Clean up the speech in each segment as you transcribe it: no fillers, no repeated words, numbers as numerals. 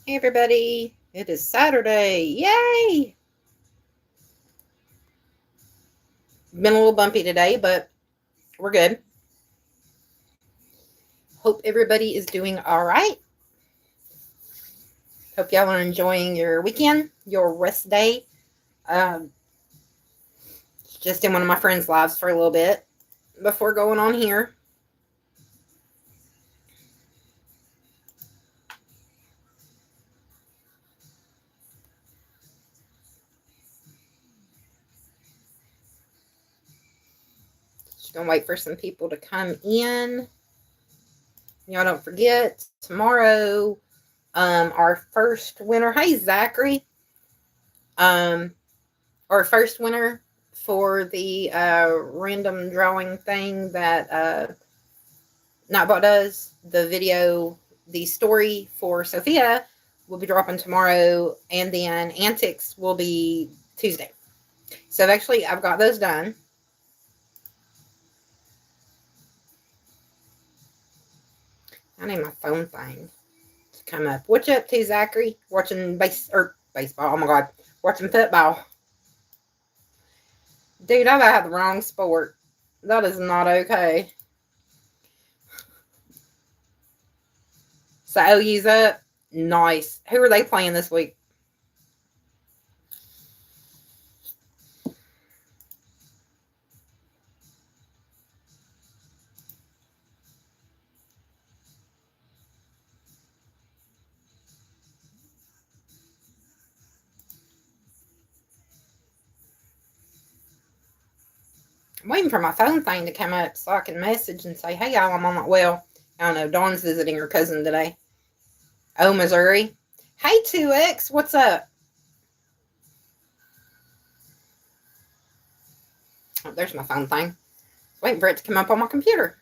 Hey everybody, it is Saturday. Yay! Been a little bumpy today, but we're good. Hope everybody is doing all right. Hope y'all are enjoying your weekend, your rest day. Um, just in one of my friends' lives for a little bit before going on here. Just gonna wait for some people to come in. Y'all don't forget tomorrow, our first winner. Hey Zachary, um, our first winner for the random drawing thing that Nightbot does. The video, the story for Sophia will be dropping tomorrow, and then Antics will be Tuesday. So I've got those done. I need my phone thing to come up. What you up to, Zachary? Watching baseball. Oh my god, watching football. Dude, I've had the wrong sport. That is not okay. So OU's up. Nice. Who are they playing this week? I'm waiting for my phone thing to come up so I can message and say, hey, y'all, I'm on my. Well, I don't know. Dawn's visiting her cousin today. Oh, Missouri. Hey, 2X, what's up? Oh, there's my phone thing. Waiting for it to come up on my computer.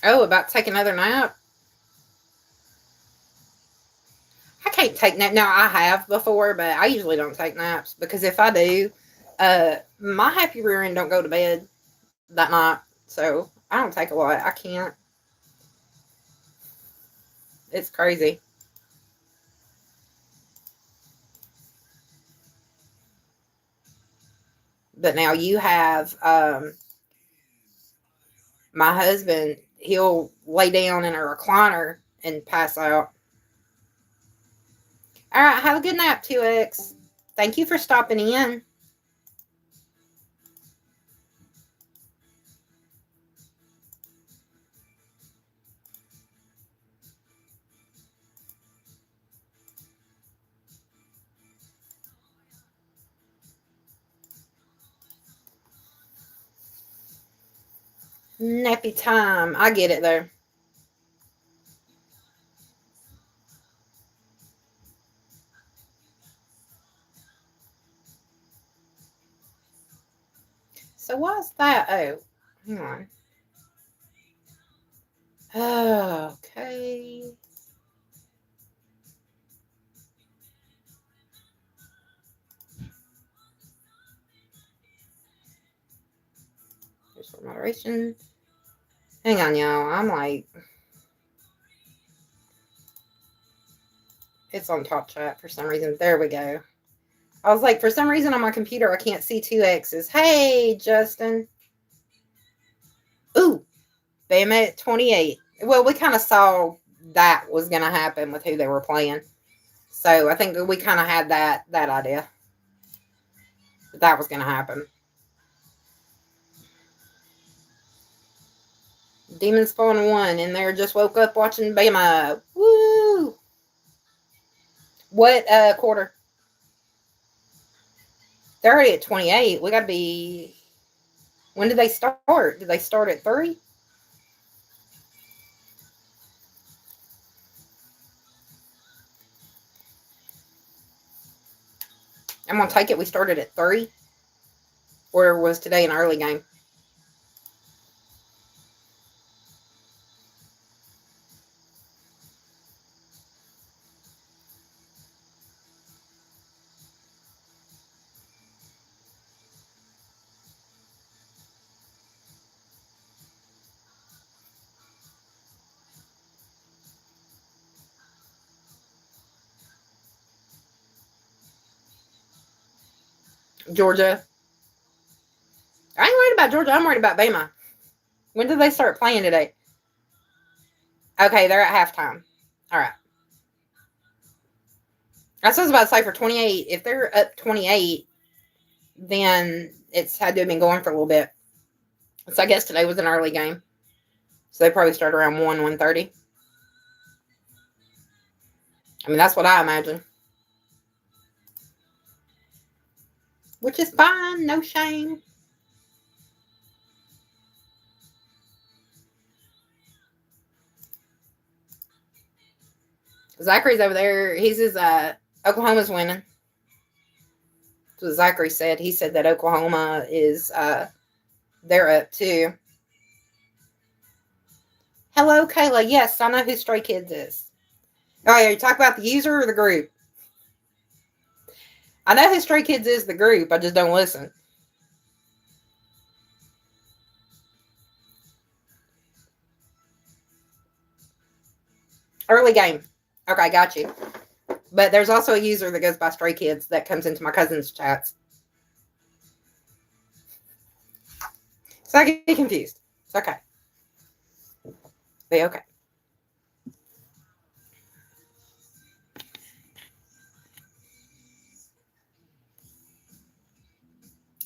Oh, about to take another nap? I can't take nap. Now, I have before, but I usually don't take naps because if I do, my happy rear end don't go to bed that night. So I don't take a lot. I can't. It's crazy. But now you have my husband, he'll lay down in a recliner and pass out. All right, have a good nap, 2X. Thank you for stopping in. Nappy time. I get it though. So why's that? Oh, hang on. Oh, okay. Here's for moderation. Hang on, y'all. I'm like, it's on top chat for some reason. There we go. I was like, for some reason on my computer, I can't see 2X's. Hey, Justin. Ooh, Bam at 28. Well, we kind of saw that was going to happen with who they were playing. So I think we kind of had that idea that was going to happen. Demon Spawn 1 in there just woke up watching Bama. Woo! What quarter? They're already at 28. We got to be. When did they start? Did they start at 3? I'm going to take it we started at 3. Or was today an early game? Georgia. I ain't worried about Georgia. I'm worried about Bama. When did they start playing today? Okay, they're at halftime. All right. That's what I was about to say for 28. If they're up 28, then it's had to have been going for a little bit. So I guess today was an early game. So they probably start around 1:30. I mean, that's what I imagine. Which is fine. No shame. Zachary's over there. Oklahoma's winning. That's what Zachary said. He said that Oklahoma is, they're up too. Hello, Kayla. Yes, I know who Stray Kids is. Oh, yeah, you talk about the user or the group? I know who Stray Kids is, the group. I just don't listen. Early game. Okay, got you. But there's also a user that goes by Stray Kids that comes into my cousin's chats. So I get confused. It's okay. Be okay.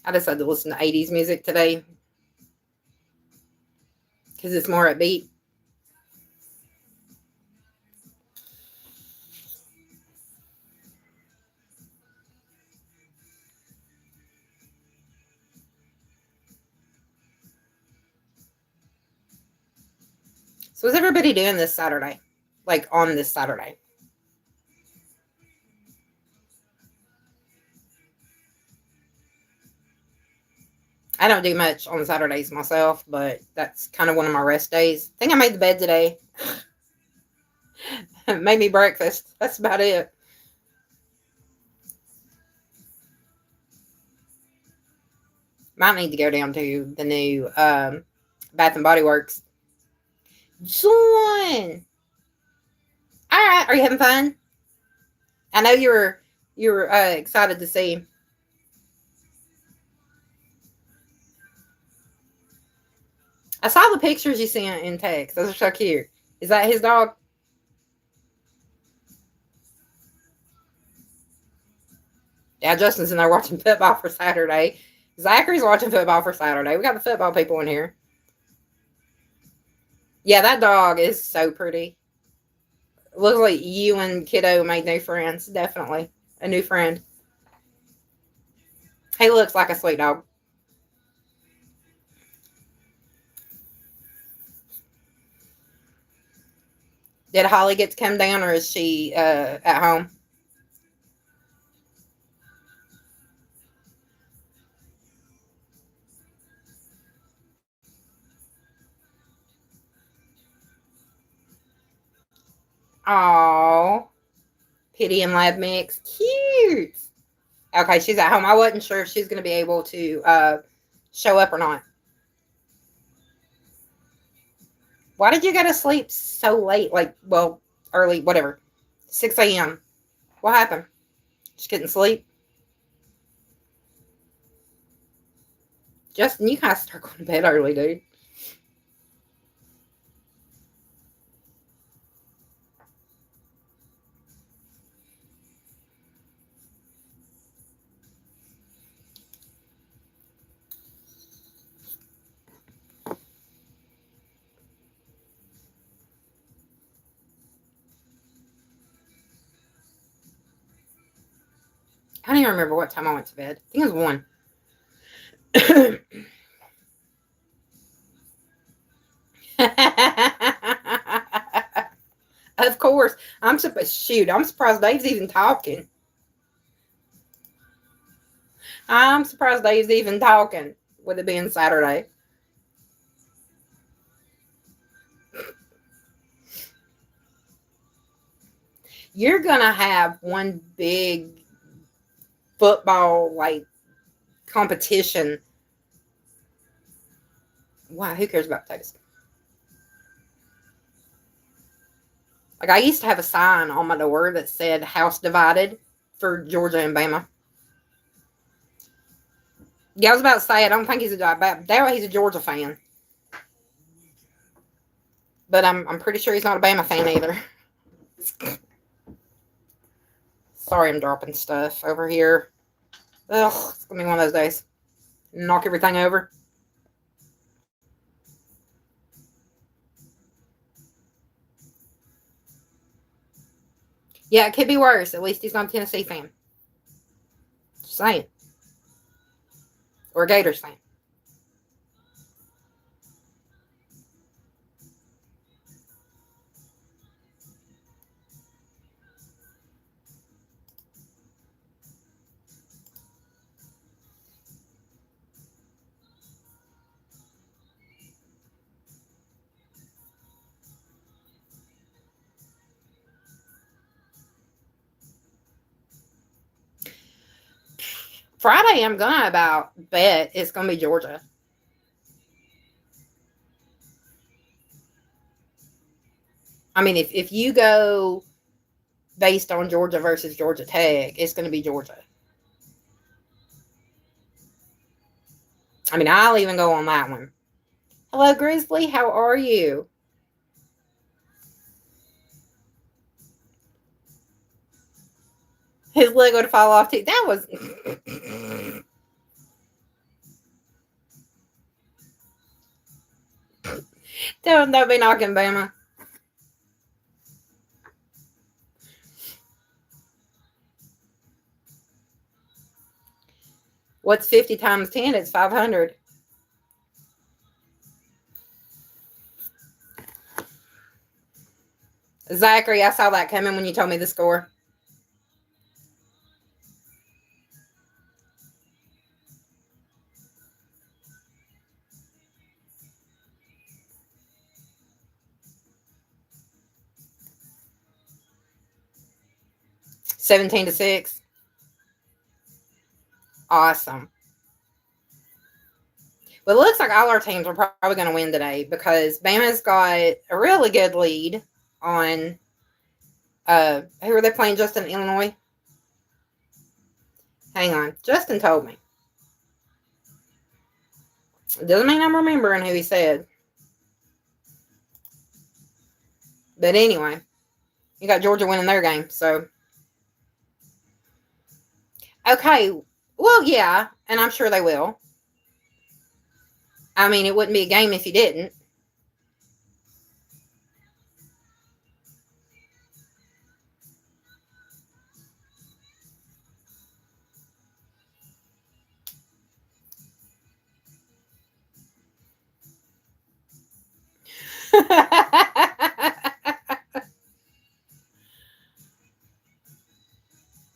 I decided to listen to 80s music today because it's more upbeat. So what's everybody doing this Saturday? Like on this Saturday? I don't do much on Saturdays myself, but that's kind of one of my rest days. I think I made the bed today. Made me breakfast. That's about it. Might need to go down to the new Bath and Body Works. Join. All right. Are you having fun? I know you were excited to see him. I saw the pictures you sent in text. Those are so cute. Is that his dog? Yeah, Justin's in there watching football for Saturday. Zachary's watching football for Saturday. We got the football people in here. Yeah, that dog is so pretty. Looks like you and Kiddo made new friends. Definitely a new friend. He looks like a sweet dog. Did Holly get to come down, or is she at home? Oh, Pity and Lab Mix. Cute. Okay, she's at home. I wasn't sure if she's going to be able to show up or not. Why did you go to sleep so late? Like, well, early, whatever. 6 a.m. What happened? Just couldn't sleep? Justin, you kind of start going to bed early, dude. I don't even remember what time I went to bed. I think it was 1. Of course. I'm surprised Dave's even talking. I'm surprised Dave's even talking with it being Saturday. You're gonna have one big football like competition. Wow, who cares about potatoes? Like, I used to have a sign on my door that said house divided for Georgia and Bama. Yeah, I was about to say, I don't think he's he's a Georgia fan. But I'm pretty sure he's not a Bama fan either. Sorry, I'm dropping stuff over here. Ugh, it's gonna be one of those days. Knock everything over. Yeah, it could be worse. At least he's not a Tennessee fan. Just saying. Or a Gators fan. Friday, I'm gonna about bet it's gonna be Georgia. I mean, if you go based on Georgia versus Georgia Tech, it's gonna be Georgia. I mean, I'll even go on that one. Hello, Grizzly. How are you? His leg would fall off too. That was. Don't be knocking Bama. What's 50 times 10? It's 500. Zachary, I saw that coming when you told me the score. $17-6. Awesome. But it looks like all our teams are probably going to win today because Bama's got a really good lead on who are they playing? Justin, Illinois? Hang on. Justin told me. It doesn't mean I'm remembering who he said. But anyway, you got Georgia winning their game, so. Okay. Well, yeah, and I'm sure they will. I mean, it wouldn't be a game if you didn't.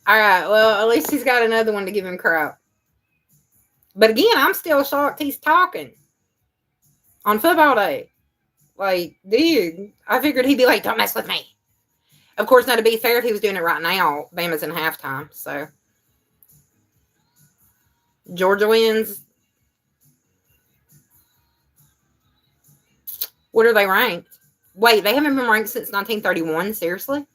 All right. Well, at least he's got another one to give him crap. But again, I'm still shocked he's talking on football day. Like, dude, I figured he'd be like, don't mess with me. Of course, now to be fair, if he was doing it right now, Bama's in halftime. So, Georgia wins. What are they ranked? Wait, they haven't been ranked since 1931? Seriously?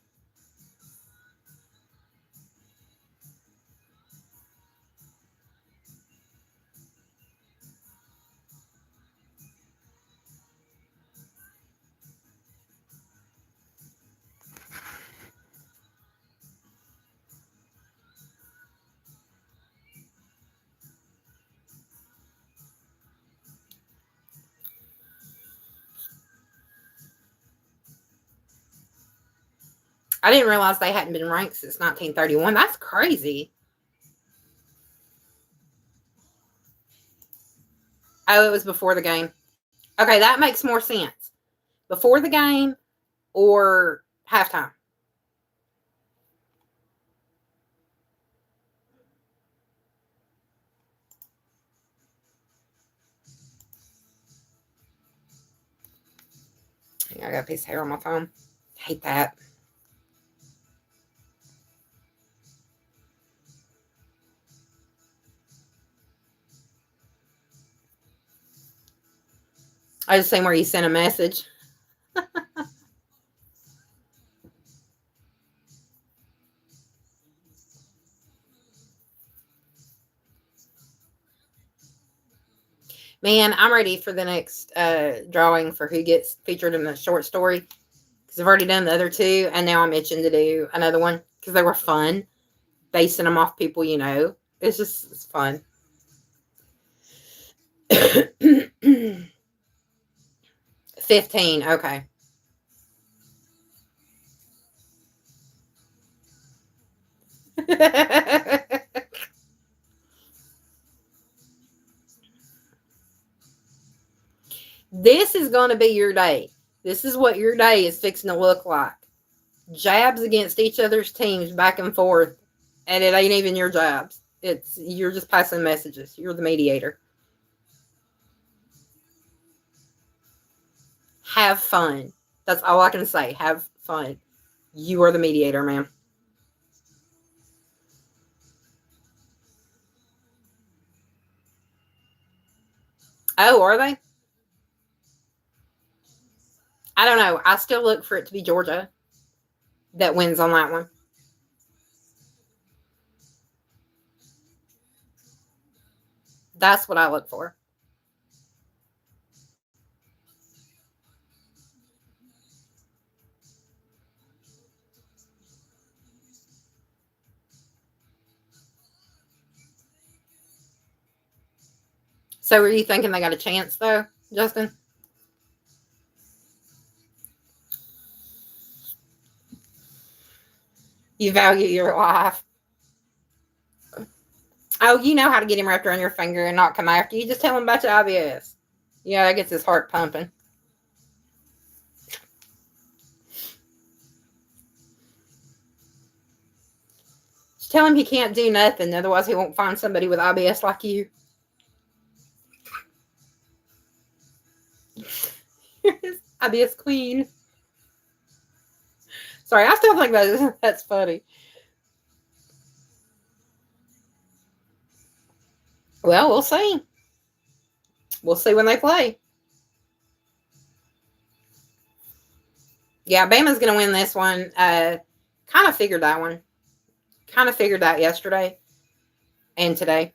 I didn't realize they hadn't been ranked since 1931. That's crazy. Oh, it was before the game. Okay, that makes more sense. Before the game or halftime. I got a piece of hair on my phone. Hate that. I just seen where you sent a message. Man, I'm ready for the next drawing for who gets featured in the short story. Because I've already done the other two, and now I'm itching to do another one because they were fun, basing them off people you know. It's fun. 15, okay. This is going to be your day. This is what your day is fixing to look like. Jabs against each other's teams back and forth, and it ain't even your jabs. You're just passing messages. You're the mediator. Have fun. That's all I can say. Have fun. You are the mediator, ma'am. Oh, are they? I don't know. I still look for it to be Georgia that wins on that one. That's what I look for. So, are you thinking they got a chance, though, Justin? You value your life. Oh, you know how to get him wrapped around your finger and not come after you. Just tell him about your IBS. Yeah, that gets his heart pumping. Just tell him he can't do nothing, otherwise he won't find somebody with IBS like you. IBS queen. Sorry, I still think that's funny. Well, we'll see. We'll see when they play. Yeah, Bama's going to win this one. Kind of figured that one. Kind of figured that yesterday and today.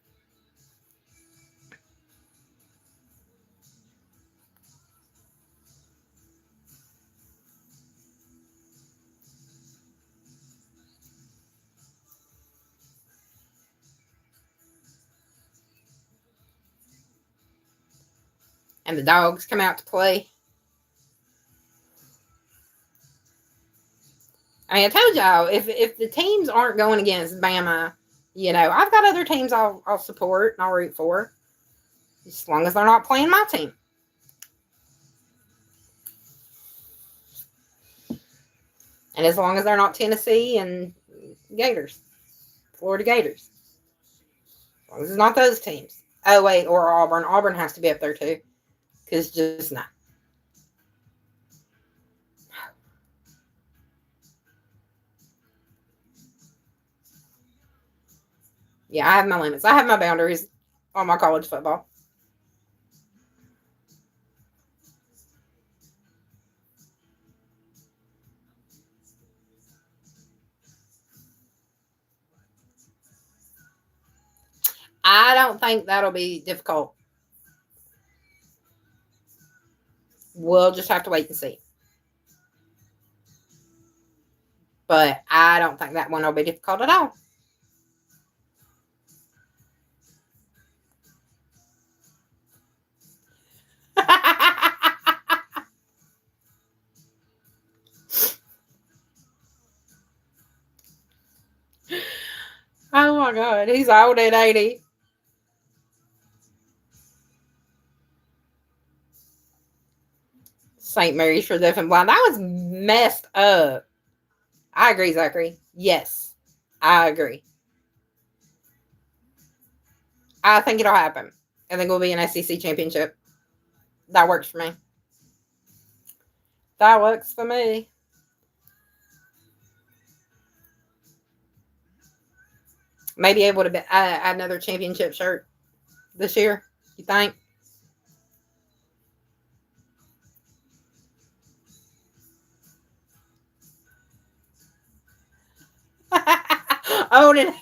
And the dogs come out to play. I mean, I told y'all, if the teams aren't going against Bama, you know, I've got other teams I'll support and I'll root for, as long as they're not playing my team. And as long as they're not Tennessee and Gators, Florida Gators. As long as it's not those teams. Oh, wait, or Auburn. Auburn has to be up there, too. Because just not. Yeah, I have my limits. I have my boundaries on my college football. I don't think that'll be difficult. We'll just have to wait and see. But I don't think that one will be difficult at all. Oh my God, he's old at 80. St. Mary's for Deaf and Blind. That was messed up. I agree, Zachary. Yes, I agree. I think it'll happen. I think we'll be an SEC championship. That works for me. That works for me. Maybe able to add another championship shirt this year. You think? Own it.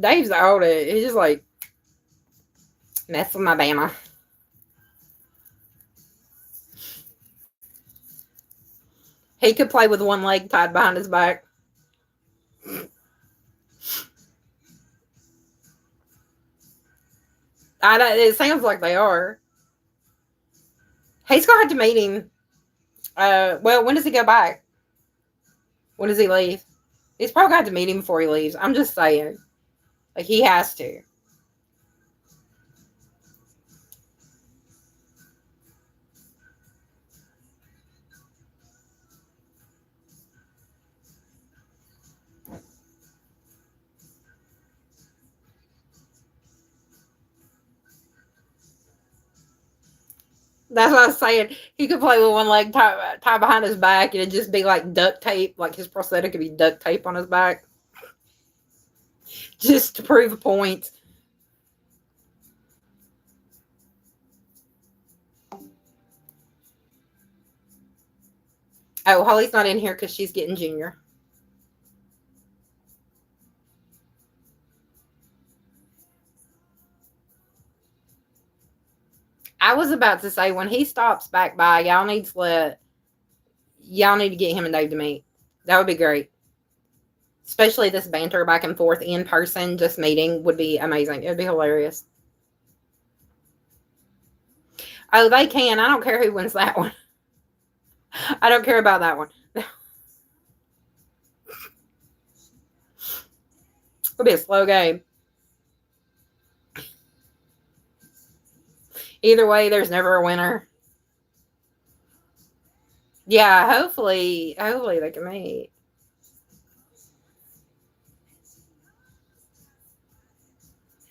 Dave's the oldest. He's just like, mess with my Bama. He could play with one leg tied behind his back. It sounds like they are. He's going to have to meet him. Well, when does he go back? When does he leave? He's probably going to have to meet him before he leaves. I'm just saying. Like, he has to. That's what I was saying. He could play with one leg tied behind his back, and it'd just be like duct tape. Like his prosthetic could be duct tape on his back. Just to prove a point. Oh, Holly's not in here because she's getting Junior. I was about to say, when he stops back by, y'all need to get him and Dave to meet. That would be great. Especially this banter back and forth in person, just meeting would be amazing. It would be hilarious. Oh, they can. I don't care who wins that one. I don't care about that one. It'll be a slow game. Either way, there's never a winner. Yeah, hopefully they can meet.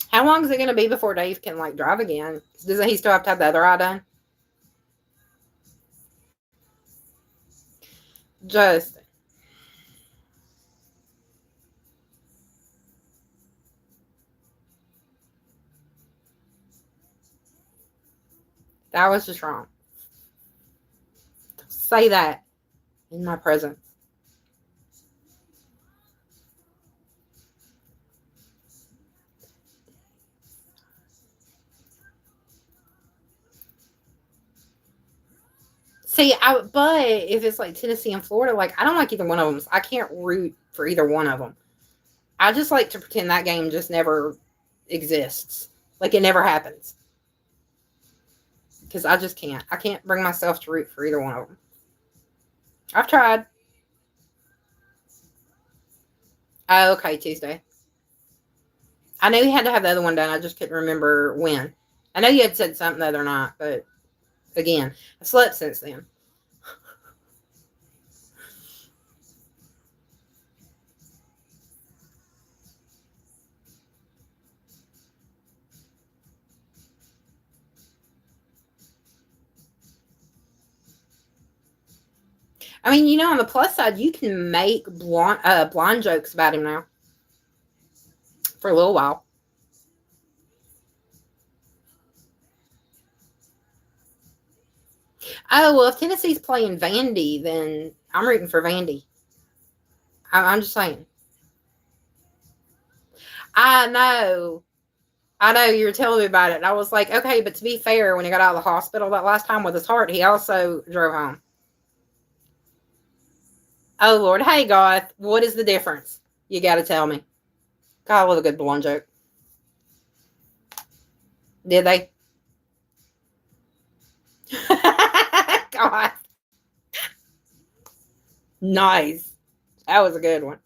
How long is it going to be before Dave can, like, drive again? Doesn't he still have to have the other eye done? Just. That was just wrong. Don't say that in my presence. See, but if it's like Tennessee and Florida, like, I don't like either one of them. So I can't root for either one of them. I just like to pretend that game just never exists. Like, it never happens. Because I just can't. I can't bring myself to root for either one of them. I've tried. Oh, okay, Tuesday. I knew he had to have the other one done. I just couldn't remember when. I know you had said something the other night, but again, I slept since then. I mean, you know, on the plus side, you can make blind jokes about him now for a little while. Oh, well, if Tennessee's playing Vandy, then I'm rooting for Vandy. I'm just saying. I know. I know, you were telling me about it. And I was like, okay, but to be fair, when he got out of the hospital that last time with his heart, he also drove home. Oh, Lord. Hey, Goth, what is the difference? You got to tell me. God, I love a good blonde joke. Did they? God. Nice. That was a good one.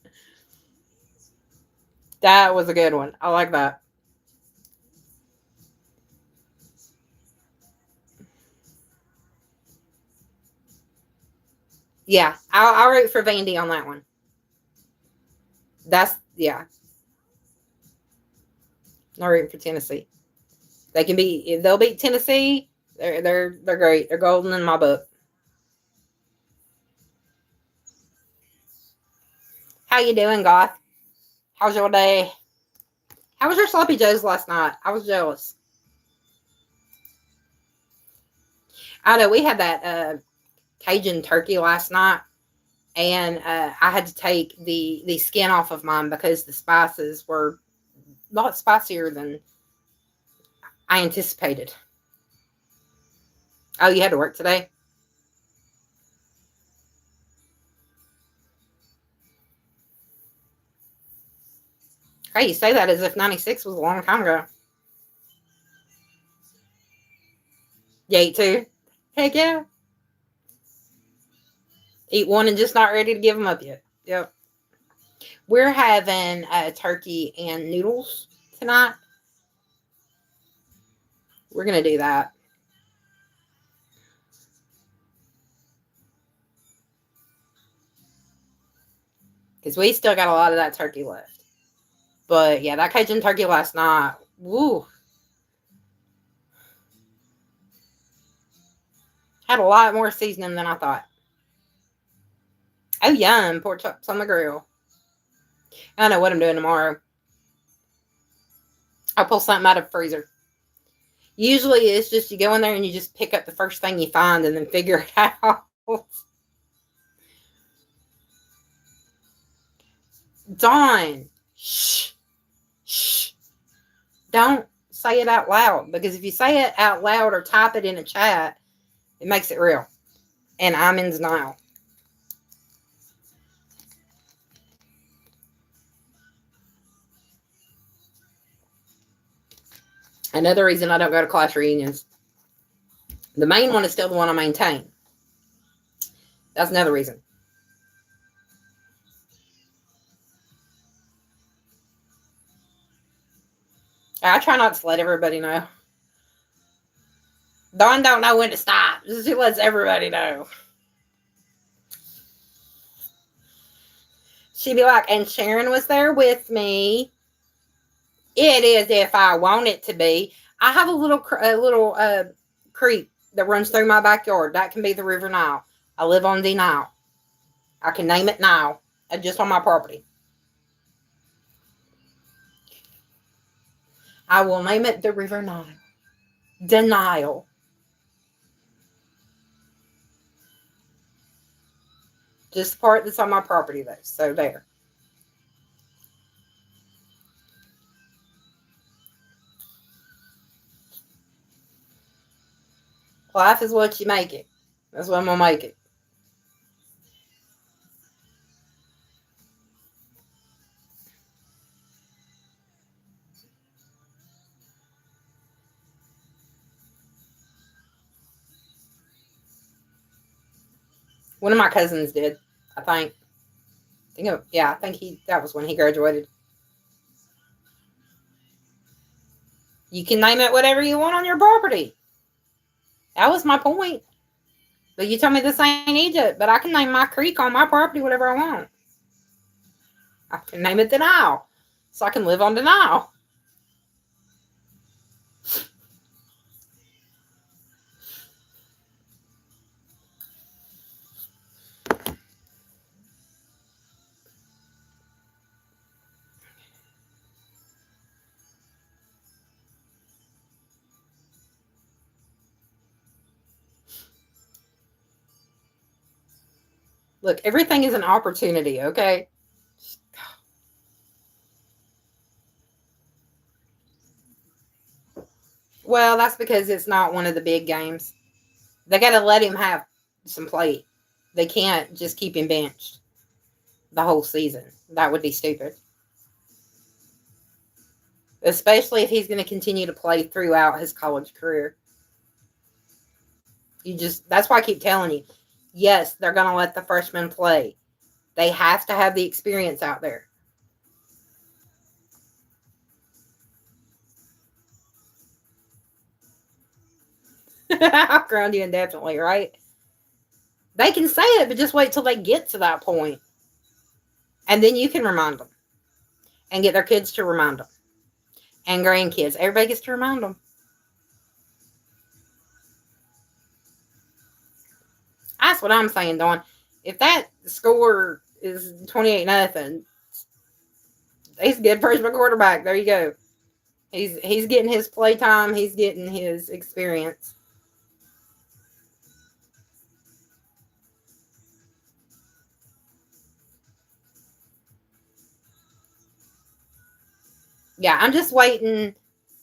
That was a good one. I like that. Yeah, I'll root for Vandy on that one. That's, yeah. I'm rooting for Tennessee. They can be, if they'll beat Tennessee, they're great. They're golden in my book. How you doing, Goth? How's your day? How was your sloppy joes last night? I was jealous. I know we had that Cajun turkey last night, and I had to take the skin off of mine because the spices were lot spicier than I anticipated. Oh, you had to work today? Hey, you say that as if 96 was a long time ago. You ate two? Heck yeah. Eat one and just not ready to give them up yet. Yep. We're having turkey and noodles tonight. We're going to do that. Because we still got a lot of that turkey left. But yeah, that Cajun turkey last night, woo. Had a lot more seasoning than I thought. Oh, yum. Pork chops on the grill. I don't know what I'm doing tomorrow. I'll pull something out of the freezer. Usually it's just you go in there and you just pick up the first thing you find and then figure it out. Dawn, shh, shh. Don't say it out loud, because if you say it out loud or type it in a chat, it makes it real. And I'm in denial. Another reason I don't go to class reunions. The main one is still the one I maintain. That's another reason. I try not to let everybody know. Dawn don't know when to stop. She lets everybody know. She'd be like, and Sharon was there with me. It is if I want it to be. I have a little creek that runs through my backyard. That can be the River Nile. I live on the Nile. I can name it Nile, just on my property. I will name it the River Nile. The Nile. Just the part that's on my property, though. So there. Life is what you make it. That's what I'm going to make it. One of my cousins did, I think. I think that was when he graduated. You can name it whatever you want on your property. That was my point. But you tell me this ain't Egypt, but I can name my creek on my property whatever I want. I can name it the Nile, so I can live on the Nile. Look, everything is an opportunity, okay? Well, that's because it's not one of the big games. They got to let him have some play. They can't just keep him benched the whole season. That would be stupid. Especially if he's going to continue to play throughout his college career. That's why I keep telling you, yes, they're going to let the freshmen play. They have to have the experience out there. I'll ground you indefinitely, right? They can say it, but just wait till they get to that point. And then you can remind them. And get their kids to remind them. And grandkids. Everybody gets to remind them. That's what I'm saying, Dawn. If that score is 28-0, he's a good freshman quarterback. There you go. He's getting his play time. He's getting his experience. Yeah, I'm just waiting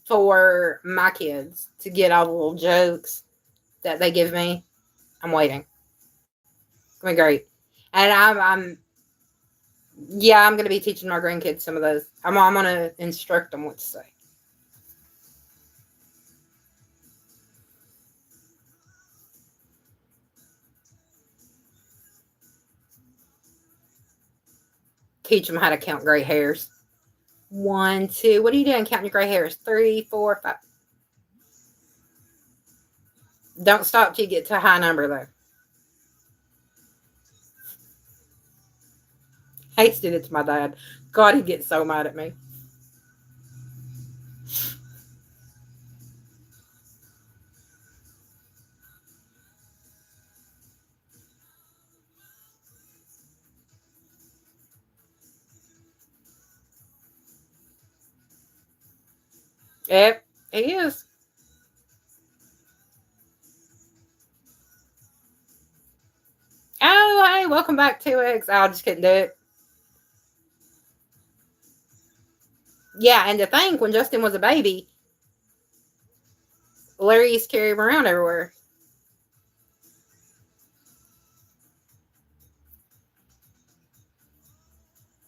for my kids to get all the little jokes that they give me. I'm waiting. It's gonna be great. And yeah, I'm gonna be teaching my grandkids some of those. I'm gonna instruct them what to say. Teach them how to count gray hairs. 1, 2. What are you doing counting your gray hairs? 3, 4, 5. Don't stop till you get to a high number, though. Hayes did it to my dad. God, he gets so mad at me. Yep, he is. Oh, hey, welcome back, 2X. I just couldn't do it. Yeah, and to think, when Justin was a baby, Larry used to carry him around everywhere.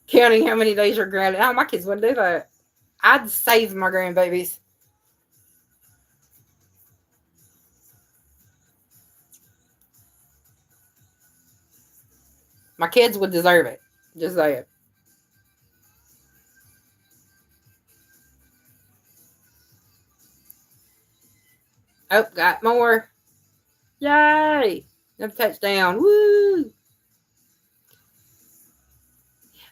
Counting how many days are grounded. Oh, my kids wouldn't do that. I'd save my grandbabies. My kids would deserve it. Just say it. Oh, got more. Yay! Another touchdown. Woo!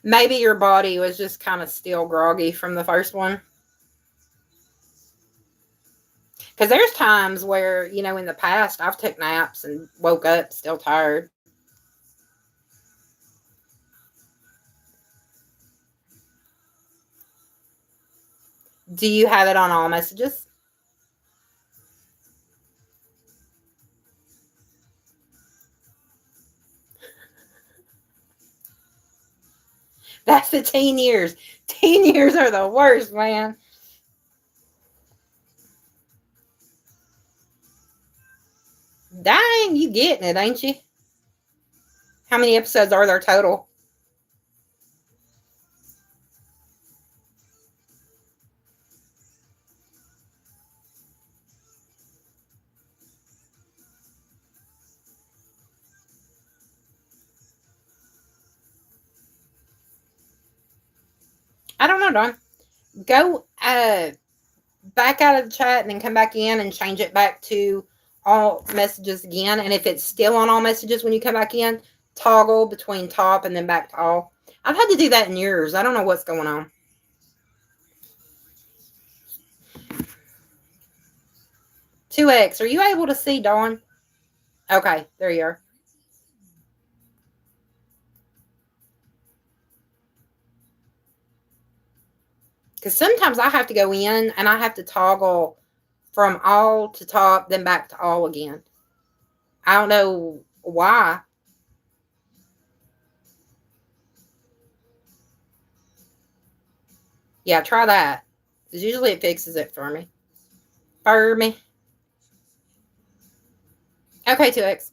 Maybe your body was just kind of still groggy from the first one. Because there's times where, in the past, I've took naps and woke up still tired. Do you have it on all messages? That's the teen years. Teen years are the worst, man. Dang, you getting it, ain't you? How many episodes are there total? I don't know, Don. Go back out of the chat and then come back in and change it back to all messages again. And if it's still on all messages when you come back in, toggle between top and then back to all. I've had to do that in years. I don't know what's going on. 2X, are you able to see, Dawn? Okay, there you are. Because sometimes I have to go in and I have to toggle from all to top, then back to all again. I don't know why. Yeah, try that. Because usually it fixes it for me. For me. Okay, 2X.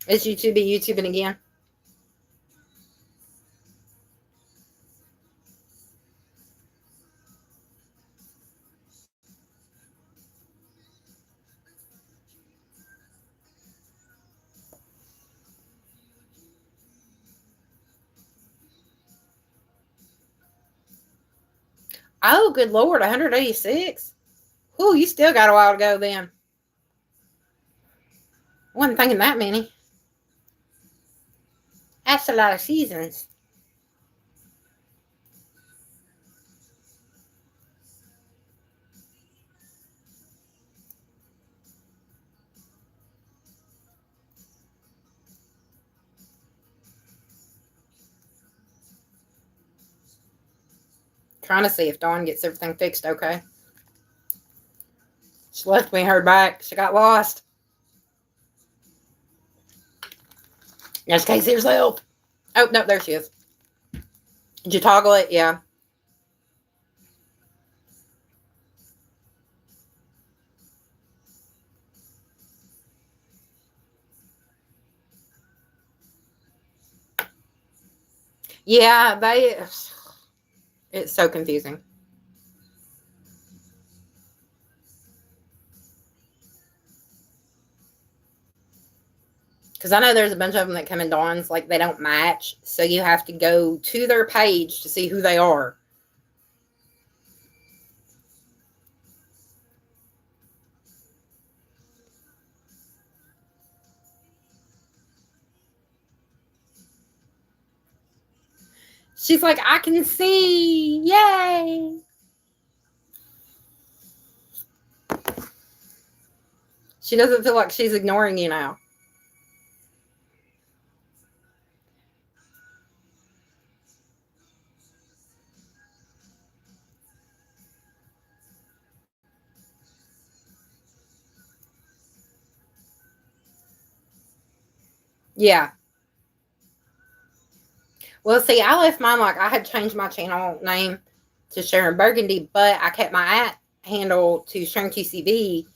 Is YouTube YouTubing again? Oh, good Lord, 186? Ooh, you still got a while to go then. I wasn't thinking that many. That's a lot of seasons. Trying to see if Dawn gets everything fixed okay. She left me her back. She got lost. That's Casey's help. Oh, no, there she is. Did you toggle it? Yeah. Yeah, it's so confusing. Because I know there's a bunch of them that come in Dawn's, like they don't match. So you have to go to their page to see who they are. She's like, I can see. Yay. She doesn't feel like she's ignoring you now. Yeah. Well, see, I left mine like I had changed my channel name to Sharon Burgundy, but I kept my at handle to Sharon QCB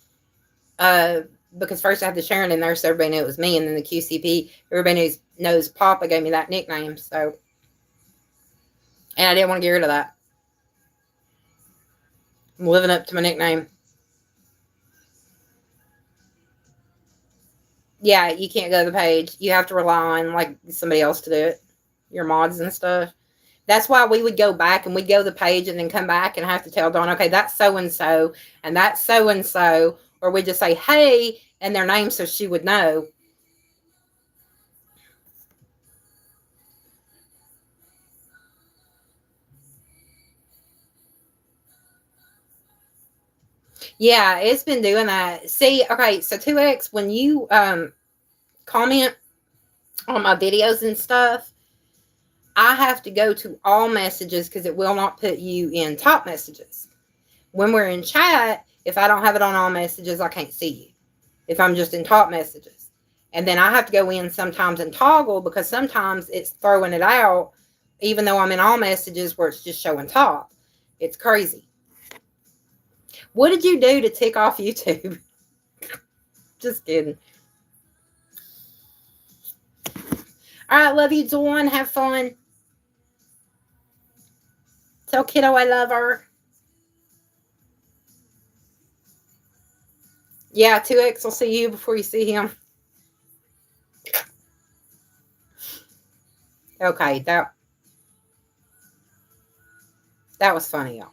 because first I had the Sharon in there so everybody knew it was me, and then the QCP, everybody knows Papa gave me that nickname. So, and I didn't want to get rid of that. I'm living up to my nickname. Yeah, you can't go to the page. You have to rely on like somebody else to do it, your mods and stuff. That's why we would go back and we'd go to the page and then come back and have to tell Dawn, okay, that's so and that's so and so, or we just say hey and their name so she would know. Yeah, it's been doing that. See, okay, so 2X, when you comment on my videos and stuff, I have to go to all messages because it will not put you in top messages. When we're in chat, if I don't have it on all messages, I can't see you. If I'm just in top messages. And then I have to go in sometimes and toggle because sometimes it's throwing it out, even though I'm in all messages where it's just showing top. It's crazy. What did you do to tick off YouTube? Just kidding. All right, love you, Dawn. Have fun. Tell kiddo I love her. Yeah, 2X will see you before you see him. Okay, that was funny, y'all.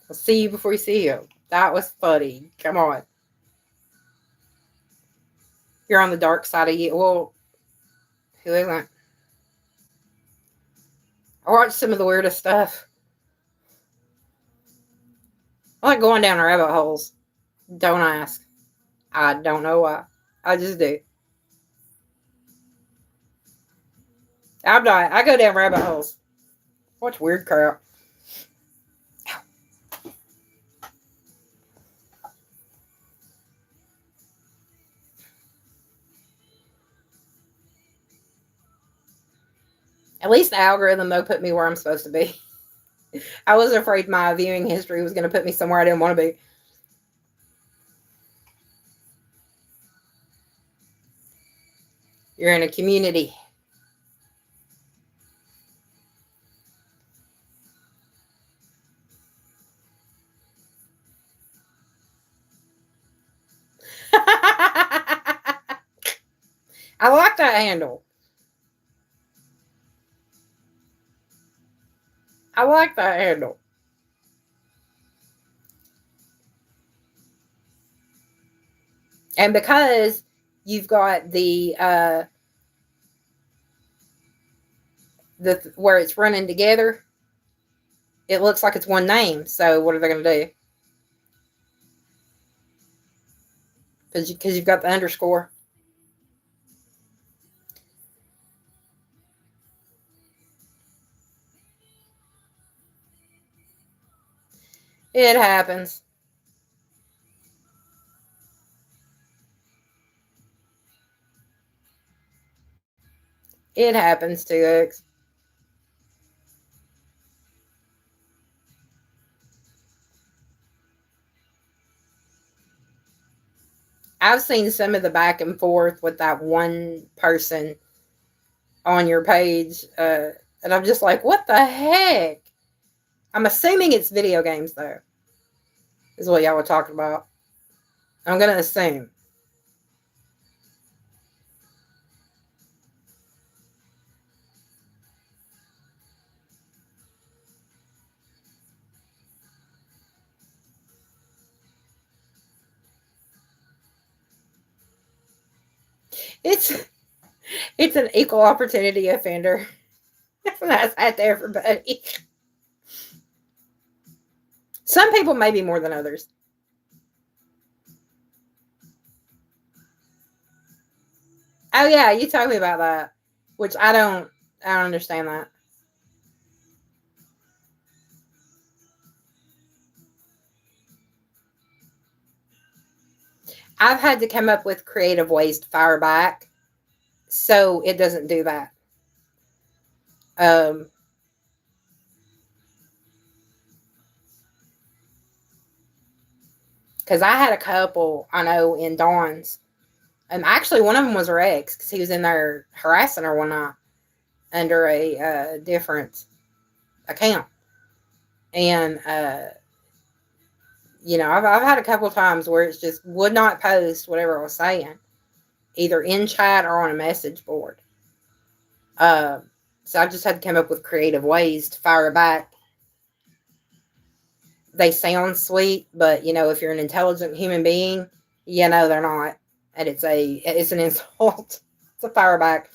I'll see you before you see you. That was funny. Come on. You're on the dark side of you. Well, who isn't? I watched some of the weirdest stuff. I like going down rabbit holes. Don't ask. I don't know why. I just do. I'm not. I go down rabbit holes. Watch weird crap. At least the algorithm, though, put me where I'm supposed to be. I was afraid my viewing history was going to put me somewhere I didn't want to be. You're in a community. I like that handle. I like that handle. And because you've got the where it's running together, it looks like it's one name. So what are they going to do? Because you've got the underscore. It happens. It happens to X. I've seen some of the back and forth with that one person on your page, and I'm just like, what the heck? I'm assuming it's video games, though, is what y'all were talking about. I'm going to assume. It's it's an equal opportunity offender. That's at everybody. Some people maybe more than others. Oh yeah, you told me about that, which I don't understand that. I've had to come up with creative ways to fire back so it doesn't do that. Because I had a couple I know in Dawn's. Actually, one of them was her ex because he was in there harassing her one night under a different account. And, I've had a couple of times where it's just would not post whatever I was saying, either in chat or on a message board. So I just had to come up with creative ways to fire back. They sound sweet, but if you're an intelligent human being, they're not, and it's an insult. It's a fire back.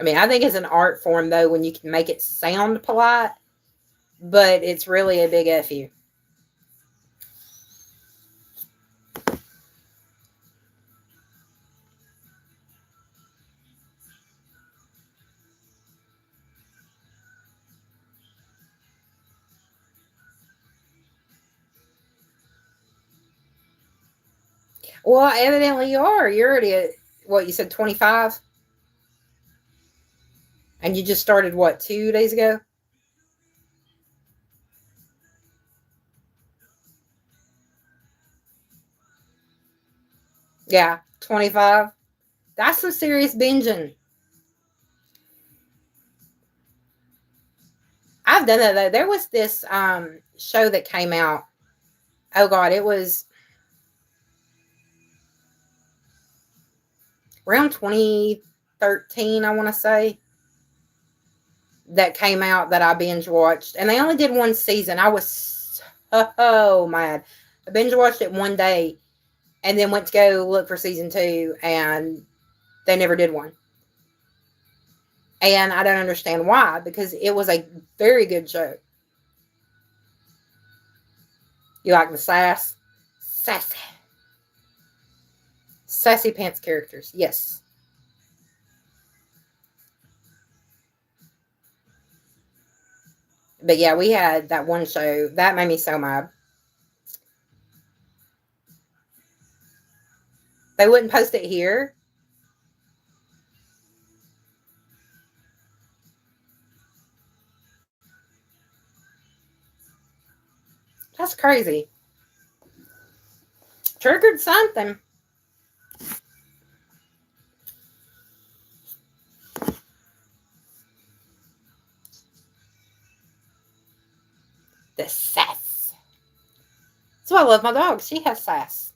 I mean, I think it's an art form though when you can make it sound polite, but it's really a big F you. Well, evidently you are. You're already at what you said, 25, and you just started what 2 days ago. Yeah, 25. That's some serious binging. I've done that though. There was this show that came out. Oh God, it was around 2013, I want to say, that came out that I binge watched, and they only did one season. I was so mad. I binge watched it one day, and then went to go look for season 2, and they never did one. And I don't understand why, because it was a very good show. You like the sass? Sassy. Sassy pants characters, yes. But yeah, we had that one show. That made me so mad. They wouldn't post it here. That's crazy. Triggered something. The sass. That's why I love my dog. She has sass.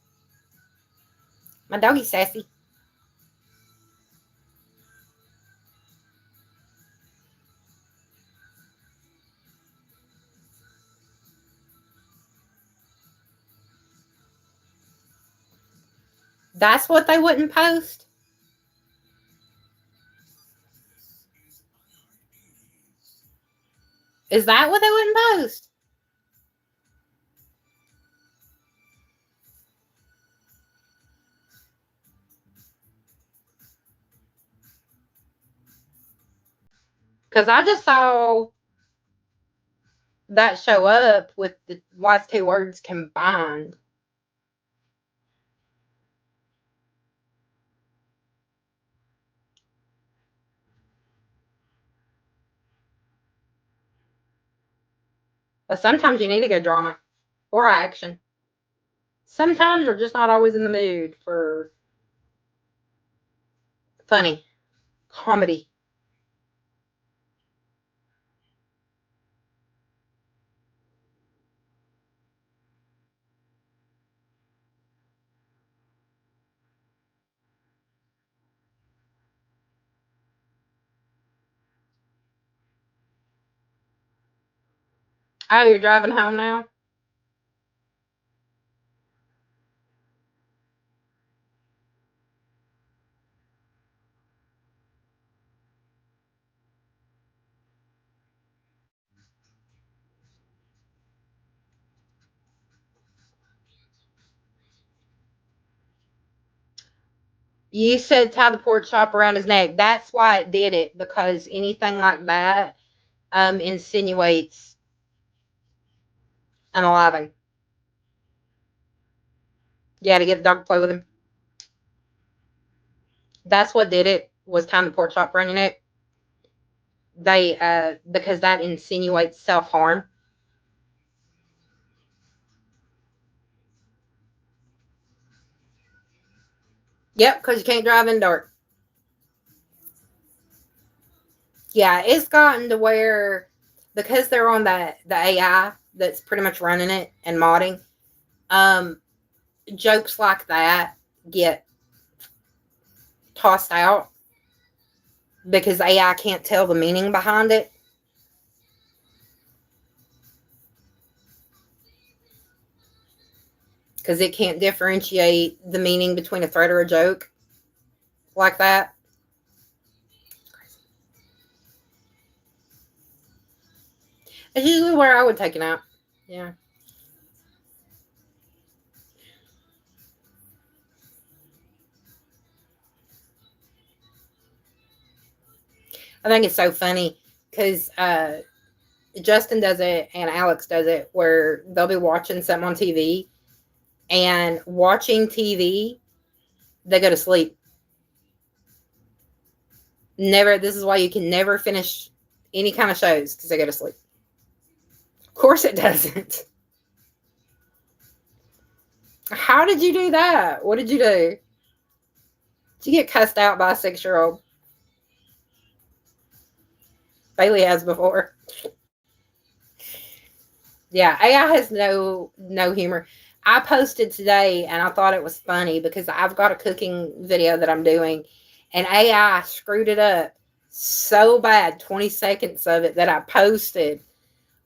My doggy's sassy. That's what they wouldn't post. Is that what they wouldn't post? Because I just saw that show up with the last two words combined. But sometimes you need a good drama or action. Sometimes you're just not always in the mood for funny comedy. Oh, you're driving home now? You said tie the pork chop around his neck. That's why it did it, because anything like that insinuates unaliving. Yeah, to get the dog to play with him. That's what did it, was tying the pork chop around your neck. They because that insinuates self harm. Yep, because you can't drive in dark. Yeah, it's gotten to where, because they're on the AI that's pretty much running it and modding, um, jokes like that get tossed out because AI can't tell the meaning behind it. Because it can't differentiate the meaning between a threat or a joke like that. It's usually where I would take a nap. Yeah. I think it's so funny because Justin does it and Alex does it, where they'll be watching something on TV, and watching TV, they go to sleep. Never. This is why you can never finish any kind of shows, because they go to sleep. Of course it doesn't. How did you do that? What did you do? Did you get cussed out by a 6-year-old? Bailey has before. Yeah, AI has no humor. I posted today and I thought it was funny because I've got a cooking video that I'm doing, and AI screwed it up so bad, 20 seconds of it that I posted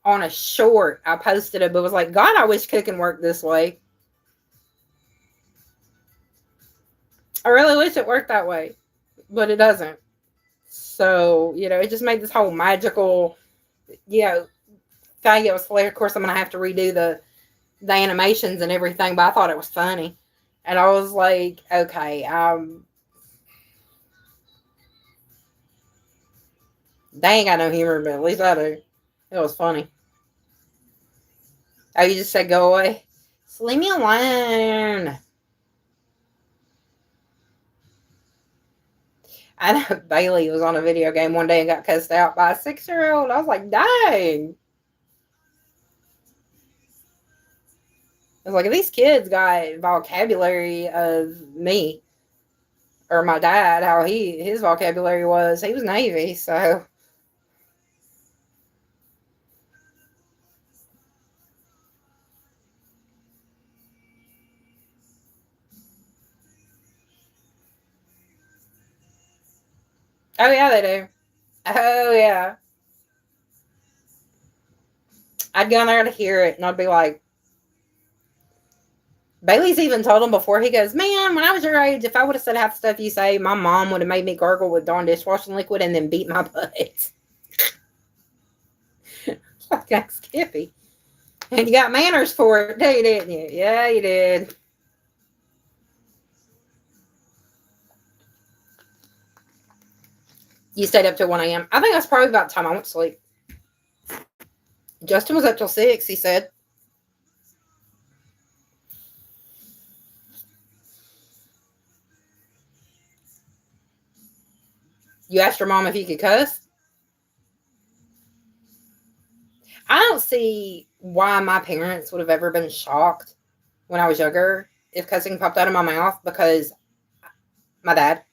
on a short. I posted it, but was like, God, I wish cooking worked this way. I really wish it worked that way, but it doesn't. So, it just made this whole magical, thing. It was hilarious. Of course, I'm going to have to redo the animations and everything, but I thought it was funny. And I was like, okay, they ain't got no humor, but at least I do. It was funny. Oh, you just said go away? So leave me alone. I know Bailey was on a video game one day and got cussed out by a 6-year-old. I was like, dang. I was like, these kids got vocabulary of me or my dad, how his vocabulary was. He was Navy, so. Oh, yeah, they do. Oh, yeah. I'd go in there to hear it, and I'd be like, Bailey's even told him before, he goes, man, when I was your age, if I would have said half the stuff you say, my mom would have made me gargle with Dawn dishwashing liquid and then beat my butt. Like, that's Skippy. And you got manners for it, too, didn't you? Yeah, you did. You stayed up till 1 a.m. I think that's probably about the time I went to sleep. Justin was up till 6, he said. You asked your mom if you could cuss? I don't see why my parents would have ever been shocked when I was younger if cussing popped out of my mouth, because my dad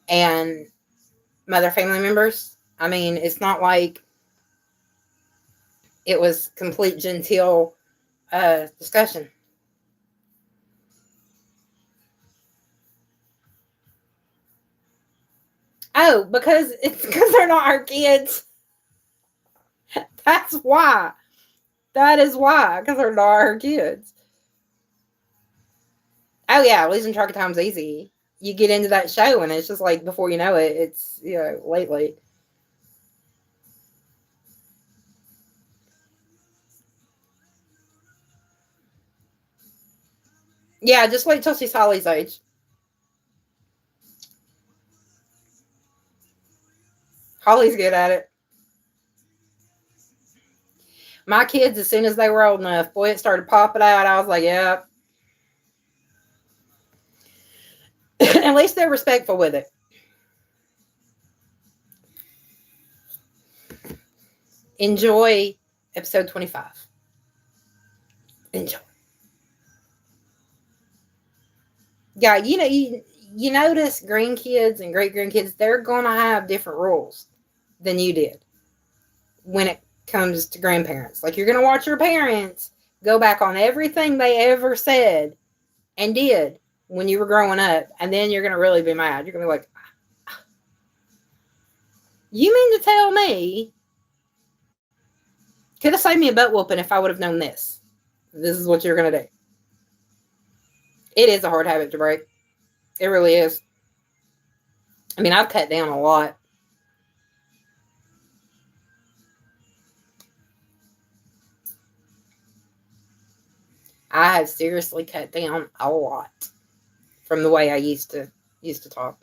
and my other family members, I mean, it's not like it was complete genteel discussion. Oh, because they're not our kids. That's why. That is why, because they're not our kids. Oh yeah, losing track of time's easy. You get into that show and it's just like before you know it, it's lately. Yeah, just wait till she's Holly's age. Holly's good at it. My kids, as soon as they were old enough, boy, it started popping out. I was like, yep. At least they're respectful with it. Enjoy episode 25. Enjoy. Yeah, you notice grandkids and great grandkids, they're going to have different rules than you did when it comes to grandparents. Like, you're going to watch your parents go back on everything they ever said and did when you were growing up, and then you're going to really be mad. You're going to be like, you mean to tell me, could have saved me a butt whooping if I would have known this. This is what you're going to do. It is a hard habit to break. It really is. I mean, I've cut down a lot. I have seriously cut down a lot from the way I used to talk.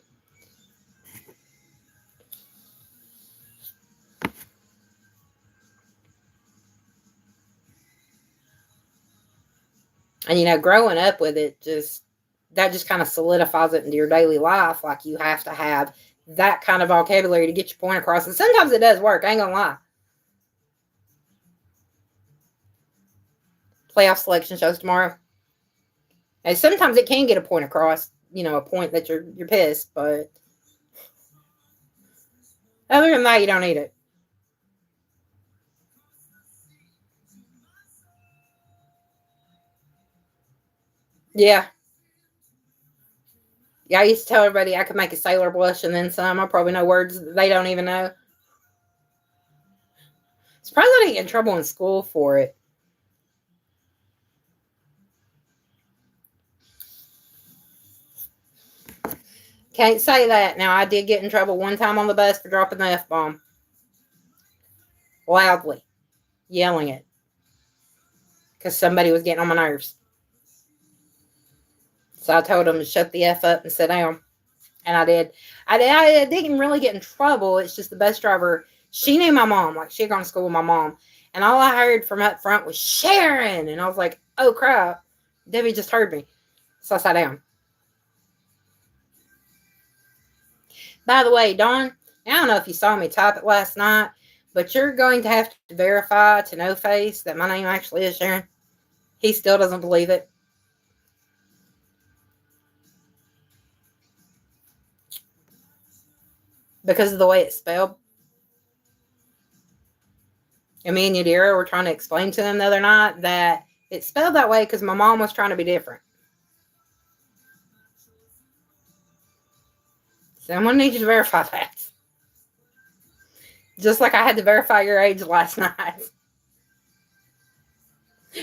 And growing up with it, that just kind of solidifies it into your daily life. Like, you have to have that kind of vocabulary to get your point across. And sometimes it does work, I ain't gonna lie. Playoff selection shows tomorrow. And sometimes it can get a point across, a point that you're pissed, but other than that, you don't need it. Yeah. Yeah, I used to tell everybody I could make a sailor blush and then some. I probably know words that they don't even know. Surprised I didn't get in trouble in school for it. Can't say that. Now, I did get in trouble one time on the bus for dropping the F-bomb. Loudly. Yelling it. Because somebody was getting on my nerves. So I told them to shut the F up and sit down. And I did. I didn't really get in trouble. It's just the bus driver, she knew my mom. Like, she had gone to school with my mom. And all I heard from up front was, Sharon! And I was like, oh, crap. Debbie just heard me. So I sat down. By the way, Dawn, I don't know if you saw me type it last night, but you're going to have to verify to No Face that my name actually is Sharon. He still doesn't believe it. Because of the way it's spelled. And me and Yadira were trying to explain to them the other night that it's spelled that way because my mom was trying to be different. Someone needs you to verify that. Just like I had to verify your age last night.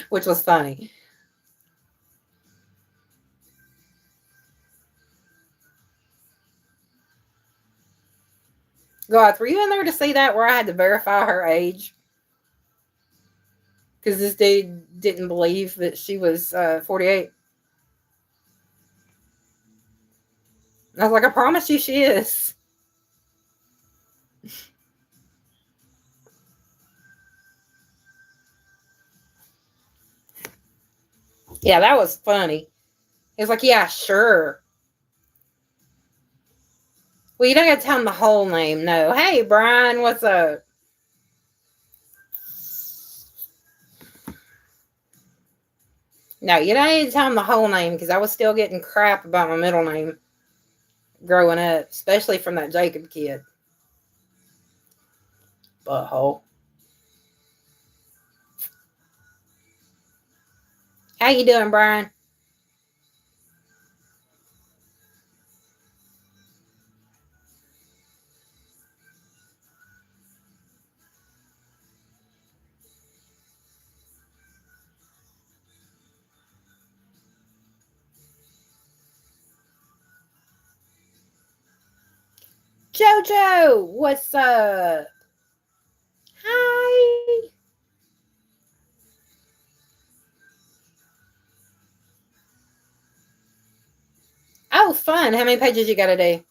Which was funny. God, were you in there to see that where I had to verify her age? Because this dude didn't believe that she was 48. I was like, I promise you she is. Yeah, that was funny. He was like, yeah, sure. Well, you don't got to tell him the whole name. No. Hey, Brian, what's up? No, you don't need to tell him the whole name because I was still getting crap about my middle name growing up, especially from that Jacob kid. Butthole. How you doing, Brian? Jojo, what's up? Hi. Oh, fun. How many pages you got to do?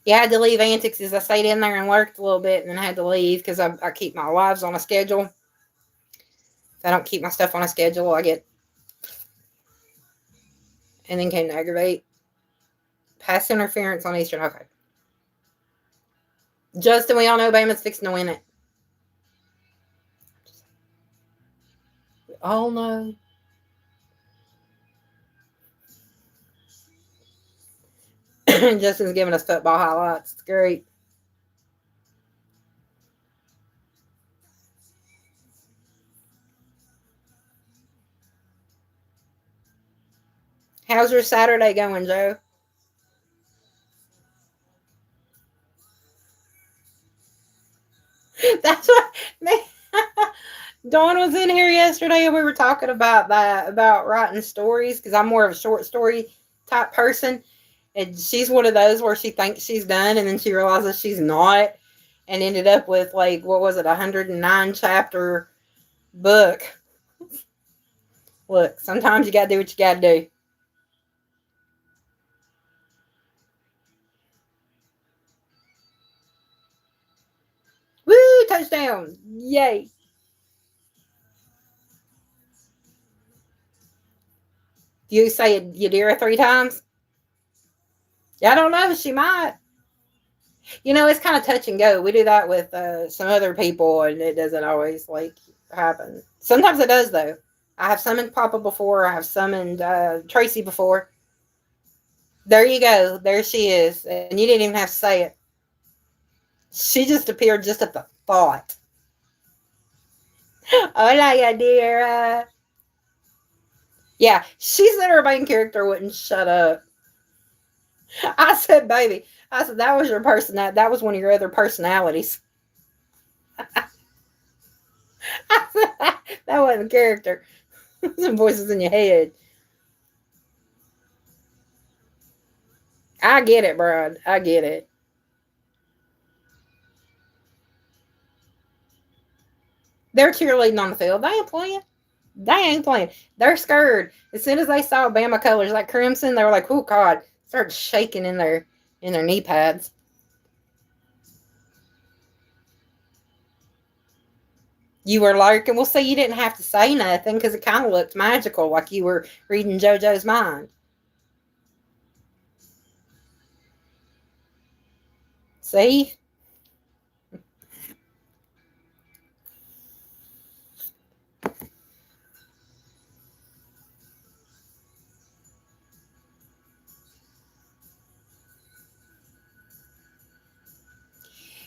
You had to leave Antics as I stayed in there and worked a little bit and then I had to leave because I keep my lives on a schedule. If I don't keep my stuff on a schedule, I get and then came to aggravate. Pass interference on Eastern. Okay. Justin, we all know Bama's fixing to win it. Oh no. Justin's giving us football highlights. It's great. How's your Saturday going, Joe? That's what Dawn was in here yesterday and we were talking about that, about writing stories, because I'm more of a short story type person. And she's one of those where she thinks she's done and then she realizes she's not and ended up with, like, what was it, 109 chapter book. Look, sometimes you got to do what you got to do. Woo, touchdown. Yay. You say Yadira 3 times? I don't know. She might. You know, it's kind of touch and go. We do that with some other people, and it doesn't always like happen. Sometimes it does, though. I have summoned Papa before. I have summoned Tracy before. There you go. There she is, and you didn't even have to say it. She just appeared just at the thought. Hola, Yadira. Yeah, she said her main character wouldn't shut up. I said, baby. I said, that was your personality. That was one of your other personalities. I said, that wasn't a character. Some voices in your head. I get it, Brad. I get it. They're cheerleading on the field. They ain't playing. They ain't playing. They're scared. As soon as they saw Bama colors like crimson, they were like, "Oh God!" Started shaking in their knee pads. You were lurking. Well, see, you didn't have to say nothing because it kind of looked magical, like you were reading JoJo's mind. See?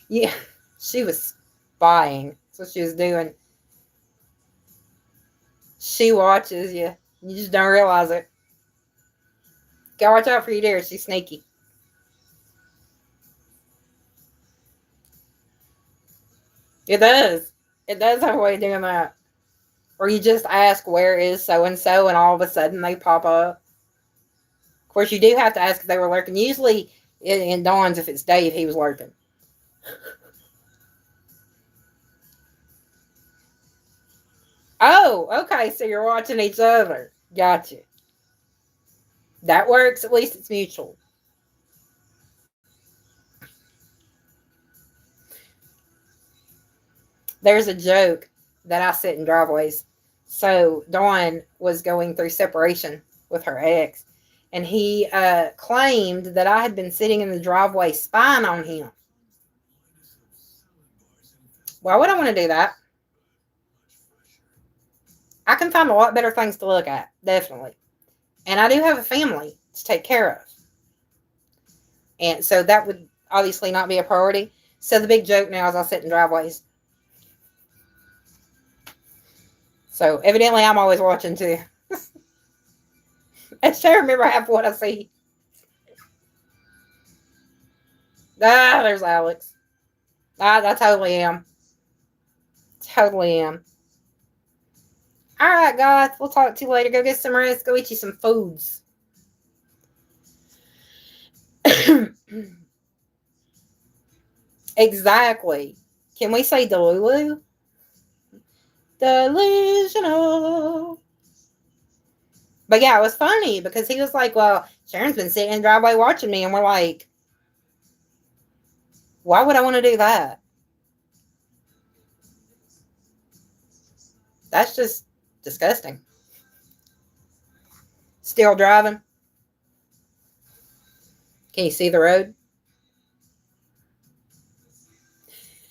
Yeah, she was spying. That's what she was doing. She watches you. You just don't realize it. Gotta watch out for you there. She's sneaky. It does. It does have a way of doing that. Or you just ask, where is so and so, and all of a sudden they pop up. Of course, you do have to ask if they were lurking. Usually, in Dawn's, if it's Dave, he was lurking. Oh, okay. So you're watching each other. Gotcha. That works. At least it's mutual. There's a joke that I sit in driveways. So Dawn was going through separation with her ex, and he claimed that I had been sitting in the driveway spying on him. Why would I want to do that? I can find a lot better things to look at, definitely. And I do have a family to take care of. And so that would obviously not be a priority. So the big joke now is I sit in driveways. So evidently I'm always watching too. I still remember half what I see. Ah, there's Alex. I totally am. Totally am. All right, guys. We'll talk to you later. Go get some rest. Go eat you some foods. Exactly. Can we say Delulu? Delusional. But yeah, it was funny because he was like, well, Sharon's been sitting in the driveway watching me. And we're like, why would I want to do that? That's just disgusting. Still driving. Can you see the road?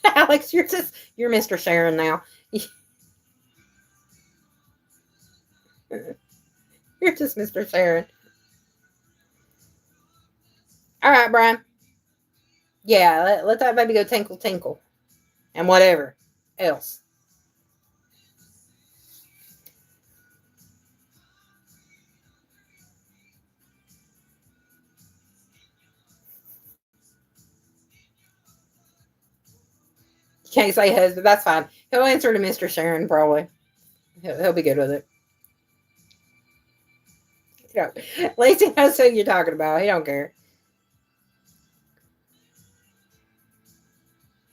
Alex, you're Mr. Sharon now. You're just Mr. Sharon. All right, Brian. Yeah, let that baby go tinkle tinkle. And whatever else. You can't say husband. That's fine. He'll answer to Mr. Sharon probably. He'll be good with it. You know, at least he knows who you're talking about. He don't care.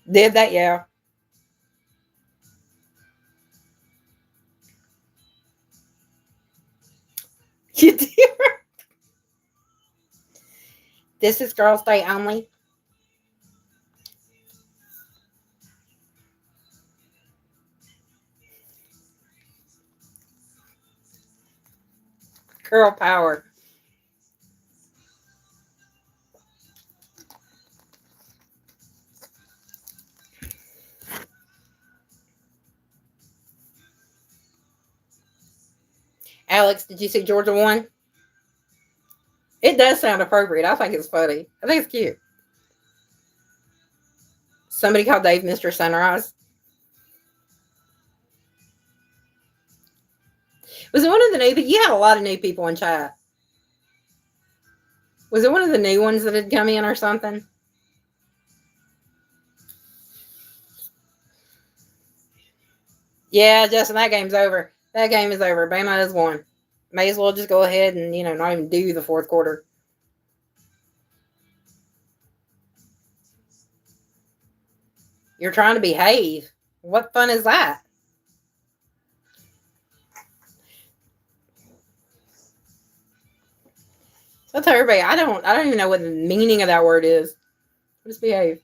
Did that, yeah. You did. This is Girls Day only. Girl power. Alex, did you see Georgia won? It does sound appropriate. I think it's funny. I think it's cute. Somebody called Dave Mr. Sunrise. Was it one of the new people? You had a lot of new people in chat. Was it one of the new ones that had come in or something? Yeah, Justin, that game's over. That game is over. Bama has won. May as well just go ahead and, not even do the fourth quarter. You're trying to behave. What fun is that? So I tell everybody, I don't even know what the meaning of that word is. Just behave.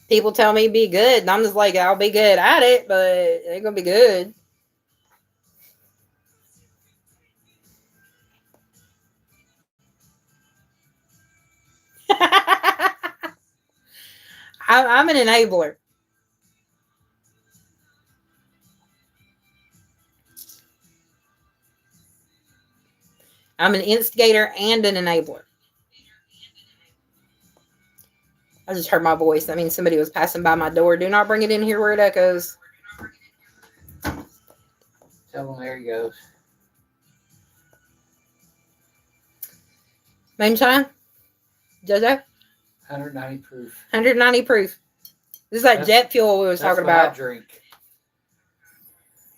People tell me be good, and I'm just like, I'll be good at it, but it ain't gonna be good. I'm an enabler. I'm an instigator and an enabler. I just heard my voice. That means somebody was passing by my door. Do not bring it in here where it echoes. Tell him there he goes. Moonshine? JoJo? 190 proof. 190 proof. This is that jet fuel we was talking about. I drink.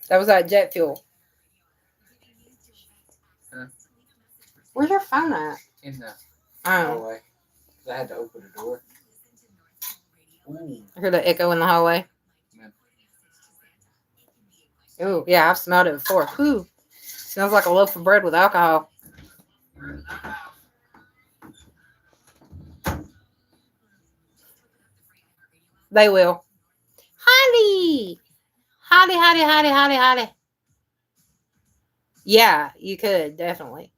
That was that jet fuel. Huh? Where's your phone at? In the Oh. hallway. I had to open the door. Ooh. I heard the echo in the hallway. Yeah. Oh, yeah, I've smelled it before. Whew. Smells like a loaf of bread with alcohol. They will. Holly. Holly, Holly, Holly, Holly, Holly. Yeah, you could, definitely.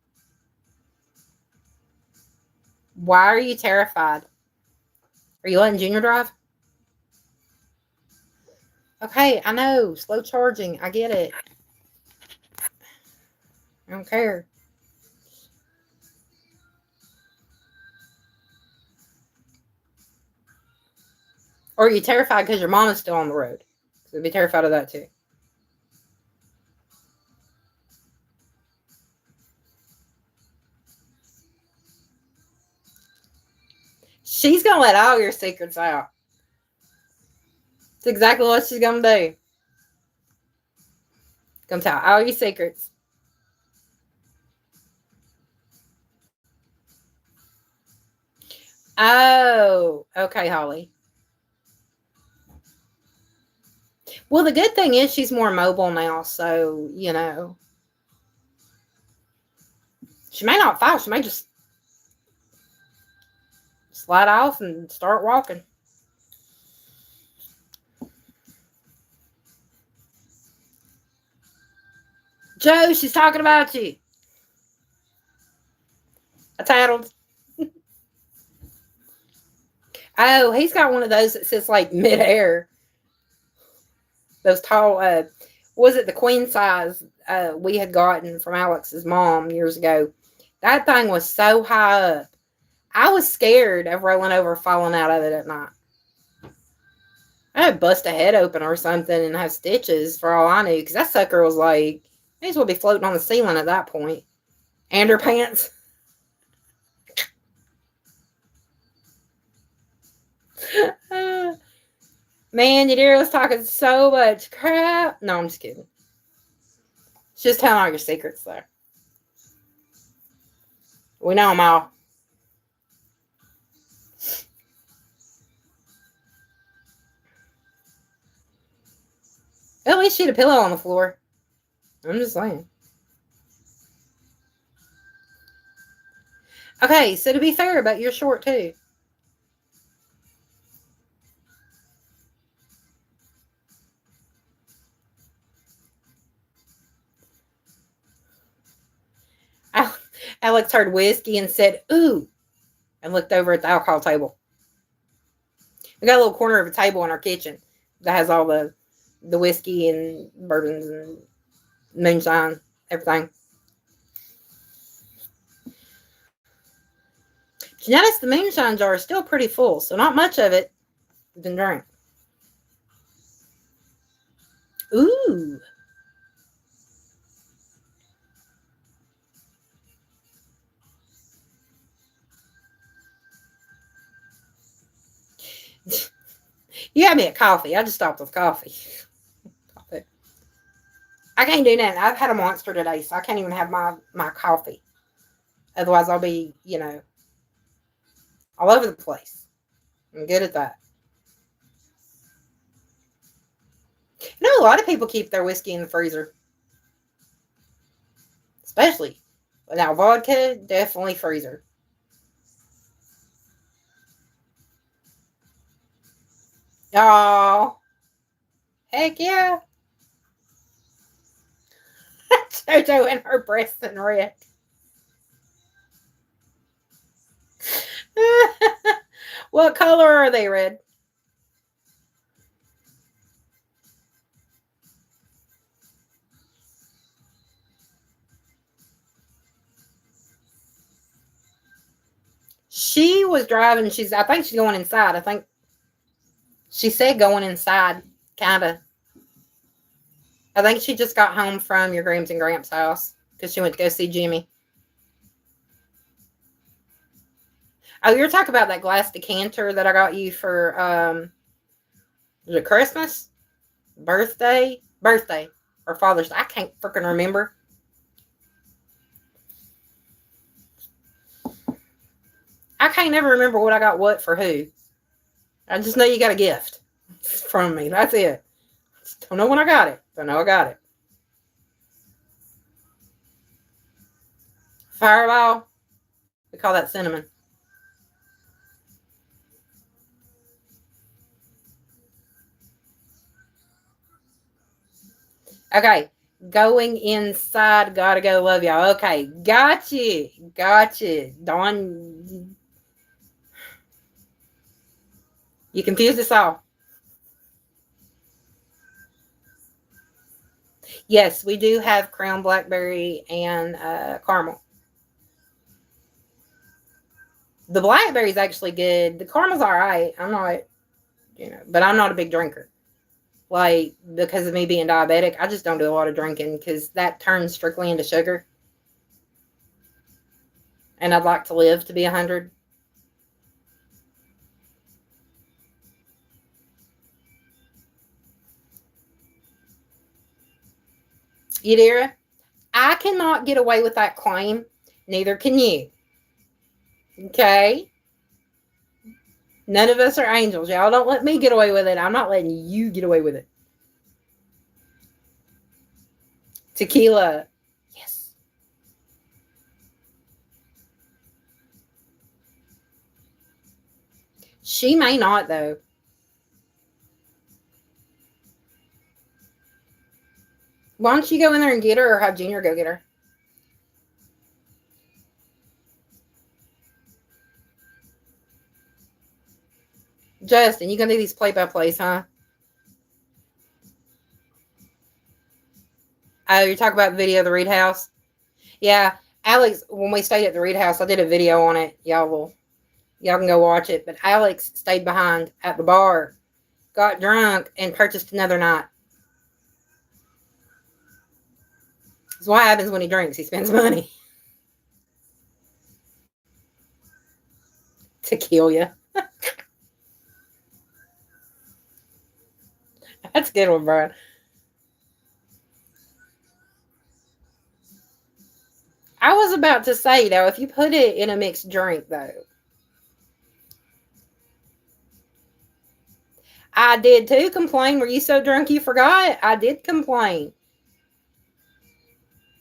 Why are you terrified? Are you letting Junior drive? Okay, I know. Slow charging. I get it. I don't care. Or are you terrified because your mom is still on the road? So be terrified of that too. She's going to let all your secrets out. It's exactly what she's going to do. Going to tell all your secrets. Oh, okay, Holly. Well, the good thing is she's more mobile now, so, you know. She may not fall. She may just slide off and start walking. Joe, she's talking about you. I tattled. Oh, he's got one of those that sits like midair. Those tall, was it the queen size we had gotten from Alex's mom years ago? That thing was so high up. I was scared of rolling over, falling out of it at night. I'd bust a head open or something and have stitches for all I knew, because that sucker was like, may as well be floating on the ceiling at that point. And her pants. Man, your dear was talking so much crap. No, I'm just kidding. She's just telling all your secrets, though. We know them all. At least she had a pillow on the floor. I'm just saying. Okay, so to be fair, but you're short too. Alex heard whiskey and said, ooh, and looked over at the alcohol table. We got a little corner of a table in our kitchen that has all the whiskey and bourbons and moonshine, everything. But you notice the moonshine jar is still pretty full, so not much of it has been drank. Ooh. You had me at coffee. I just stopped with coffee. I can't do that. I've had a monster today, so I can't even have my coffee. Otherwise, I'll be, you know, all over the place. I'm good at that. You know, a lot of people keep their whiskey in the freezer. Especially. Now, vodka, definitely freezer. Oh, heck yeah. JoJo and her breasts in red. What color are they, red? She was driving. I think she's going inside. I think she said going inside, kind of. I think she just got home from your Grams and Gramps' house because she went to go see Jimmy. Oh, you're talking about that glass decanter that I got you for, was it Christmas? Birthday, or Father's Day? I can't freaking remember. I can't never remember what I got what for who. I just know you got a gift from me. That's it. Just don't know when I got it. But I know I got it. Fireball. We call that cinnamon. Okay. Going inside. Gotta go. Love y'all. Okay. Gotcha. Gotcha. Dawn. You confused us all. Yes, we do have Crown Blackberry and caramel. The blackberry is actually good. The caramel's all right. I'm not, but I'm not a big drinker. Like, because of me being diabetic, I just don't do a lot of drinking because that turns strictly into sugar. And I'd like to live to be 100. Yadira, I cannot get away with that claim. Neither can you. Okay? None of us are angels. Y'all don't let me get away with it. I'm not letting you get away with it. Tequila. Yes. She may not, though. Why don't you go in there and get her, or have Junior go get her? Justin, you gonna do these play-by-plays, huh? Oh, you're talking about the video of the Reed House? Yeah, Alex, when we stayed at the Reed House, I did a video on it. Y'all can go watch it. But Alex stayed behind at the bar, got drunk, and purchased another night. That's what happens when he drinks. He spends money. To kill you. That's a good one, Brian. I was about to say, though, if you put it in a mixed drink, though. I did, too, complain. Were you so drunk you forgot? I did complain.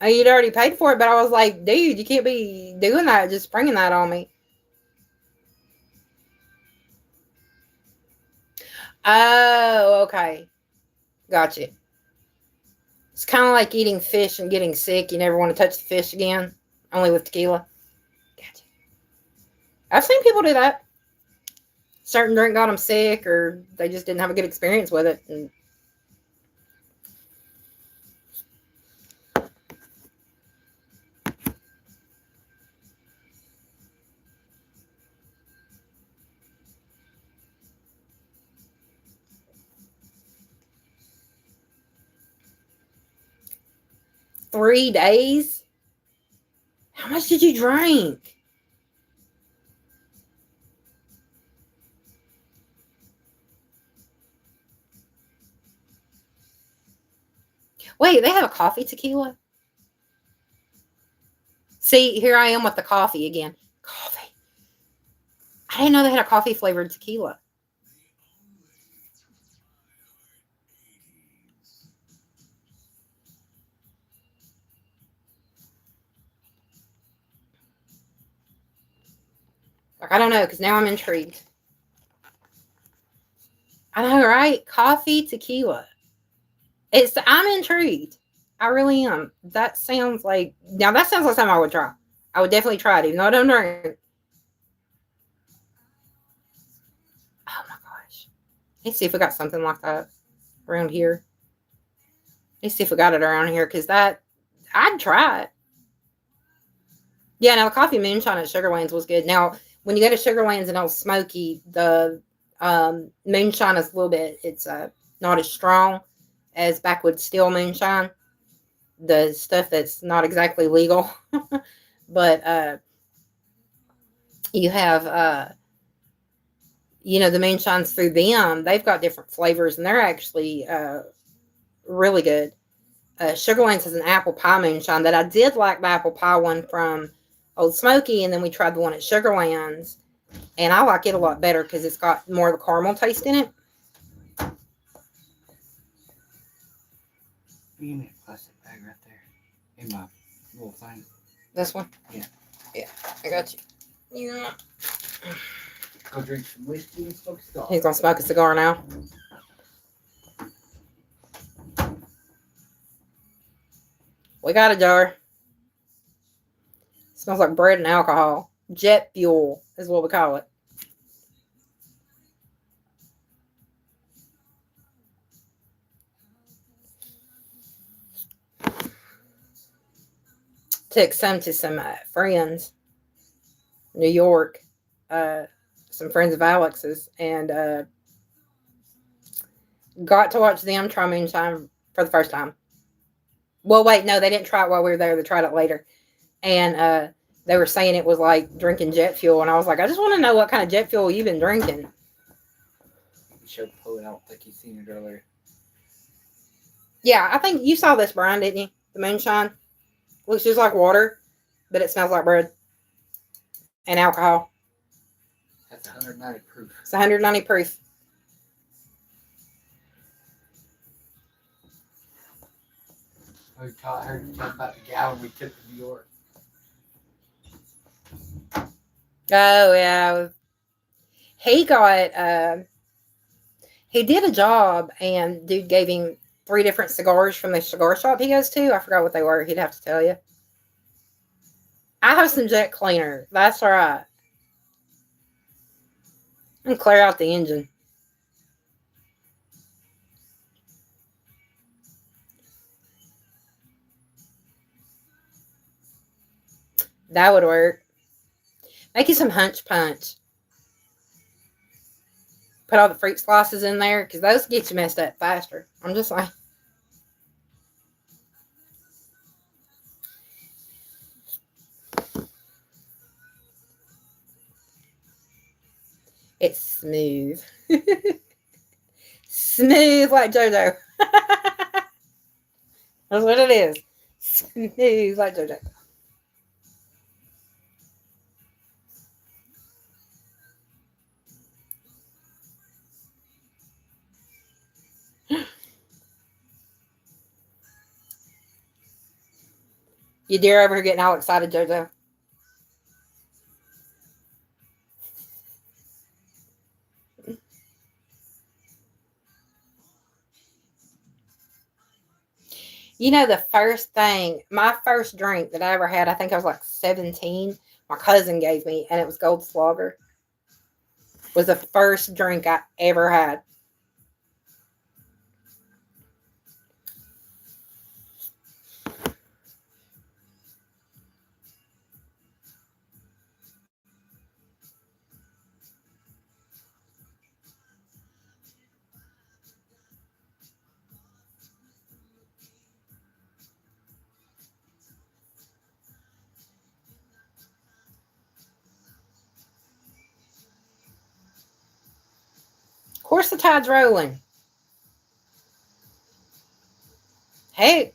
You'd already paid for it, but I was like, dude, you can't be doing that, just springing that on me. Oh, okay. Gotcha. It's kind of like eating fish and getting sick. You never want to touch the fish again, only with tequila. Gotcha. I've seen people do that. Certain drink got them sick, or they just didn't have a good experience with it. And 3 days? How much did you drink? Wait, they have a coffee tequila? See, here I am with the coffee again. Coffee. I didn't know they had a coffee flavored tequila. Like, I don't know, because now I'm intrigued. I know, right? Coffee tequila. I'm intrigued. I really am. That sounds like something I would try. I would definitely try it, even though I don't drink. Oh my gosh. Let's see if we got something like that around here. Let's see if we got it around here, because I'd try it. Yeah, now the coffee moonshine at Sugarlands was good. Now, when you go to Sugarlands and Old Smoky, the moonshine is a little bit, it's not as strong as Backwoods Steel moonshine. The stuff that's not exactly legal. But you have, the moonshines through them. They've got different flavors, and they're actually really good. Sugarlands has an apple pie moonshine that I did like the apple pie one from Old Smoky, and then we tried the one at Sugarlands, and I like it a lot better because it's got more of the caramel taste in it. You need a plastic bag right there in my little thing. This one? Yeah. Yeah, I got you. Yeah. Go drink some whiskey and smoke a cigar. He's gonna smoke a cigar now. We got a jar. Smells like bread and alcohol. Jet fuel is what we call it. Took some to some friends, New York, some friends of Alex's, and got to watch them try moonshine for the first time. Well, wait, no, they didn't try it while we were there. They tried it later. And they were saying it was like drinking jet fuel. And I was like, I just want to know what kind of jet fuel you've been drinking. You showed Poe, I don't think you've seen it earlier. Yeah, I think you saw this, Brian, didn't you? The moonshine. Looks just like water, but it smells like bread and alcohol. That's 190 proof. It's 190 proof. I heard you talk about the gallon we took to New York. Oh, yeah. He got, he did a job, and dude gave him 3 different cigars from the cigar shop he goes to. I forgot what they were. He'd have to tell you. I have some jet cleaner. That's all right. And clear out the engine. That would work. Make you some hunch punch. Put all the fruit slices in there, because those get you messed up faster. I'm just like. It's smooth. Smooth like JoJo. That's what it is. Smooth like JoJo. You dare ever getting all excited, JoJo? You know, the first thing, my first drink that I ever had, I think I was like 17. My cousin gave me, and it was Goldschlager. Was the first drink I ever had. Of course, the tide's rolling. Hey,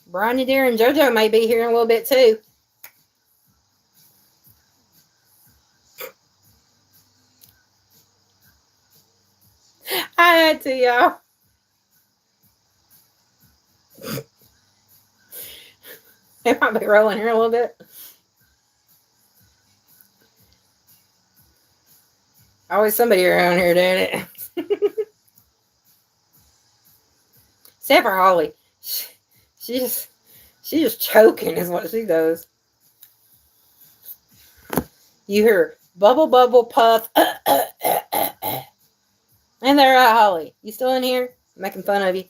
Bronny Deer and JoJo may be here in a little bit too. I had to, y'all. It might be rolling here a little bit. Always somebody around here doing it. Except for Holly. She's just choking is what she does. You hear bubble, bubble, puff. And there, Holly. You still in here? I'm making fun of you.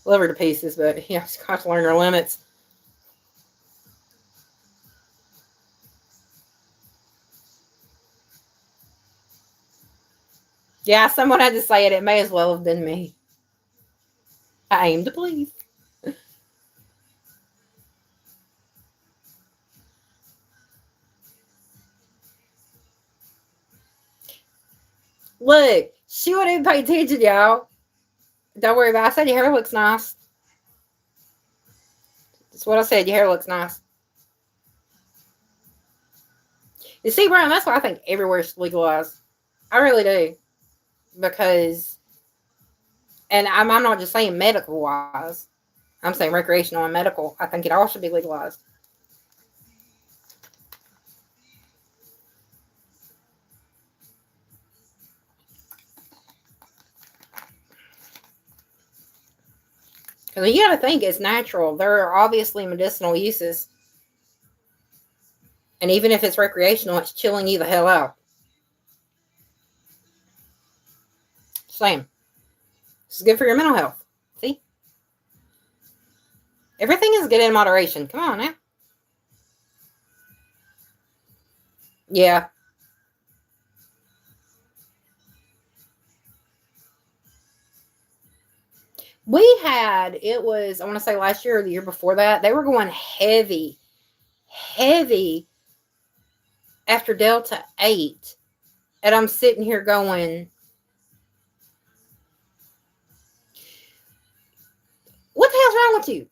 Love her to pieces, but yeah, she's got to learn her limits. Yeah, someone had to say it. It may as well have been me. I aim to please. Look, she wouldn't even pay attention, y'all. Don't worry about it. I said your hair looks nice. That's what I said. Your hair looks nice. You see, Brian, that's why I think everywhere's legalized. I really do. Because, and I'm not just saying medical wise. I'm saying recreational and medical. I think it all should be legalized. Because you got to think it's natural. There are obviously medicinal uses. And even if it's recreational, it's chilling you the hell out. Same. This is good for your mental health. See? Everything is good in moderation. Come on now. Yeah. We had, it was, I want to say last year or the year before that, they were going heavy after Delta 8. And I'm sitting here going, what the hell's wrong with you?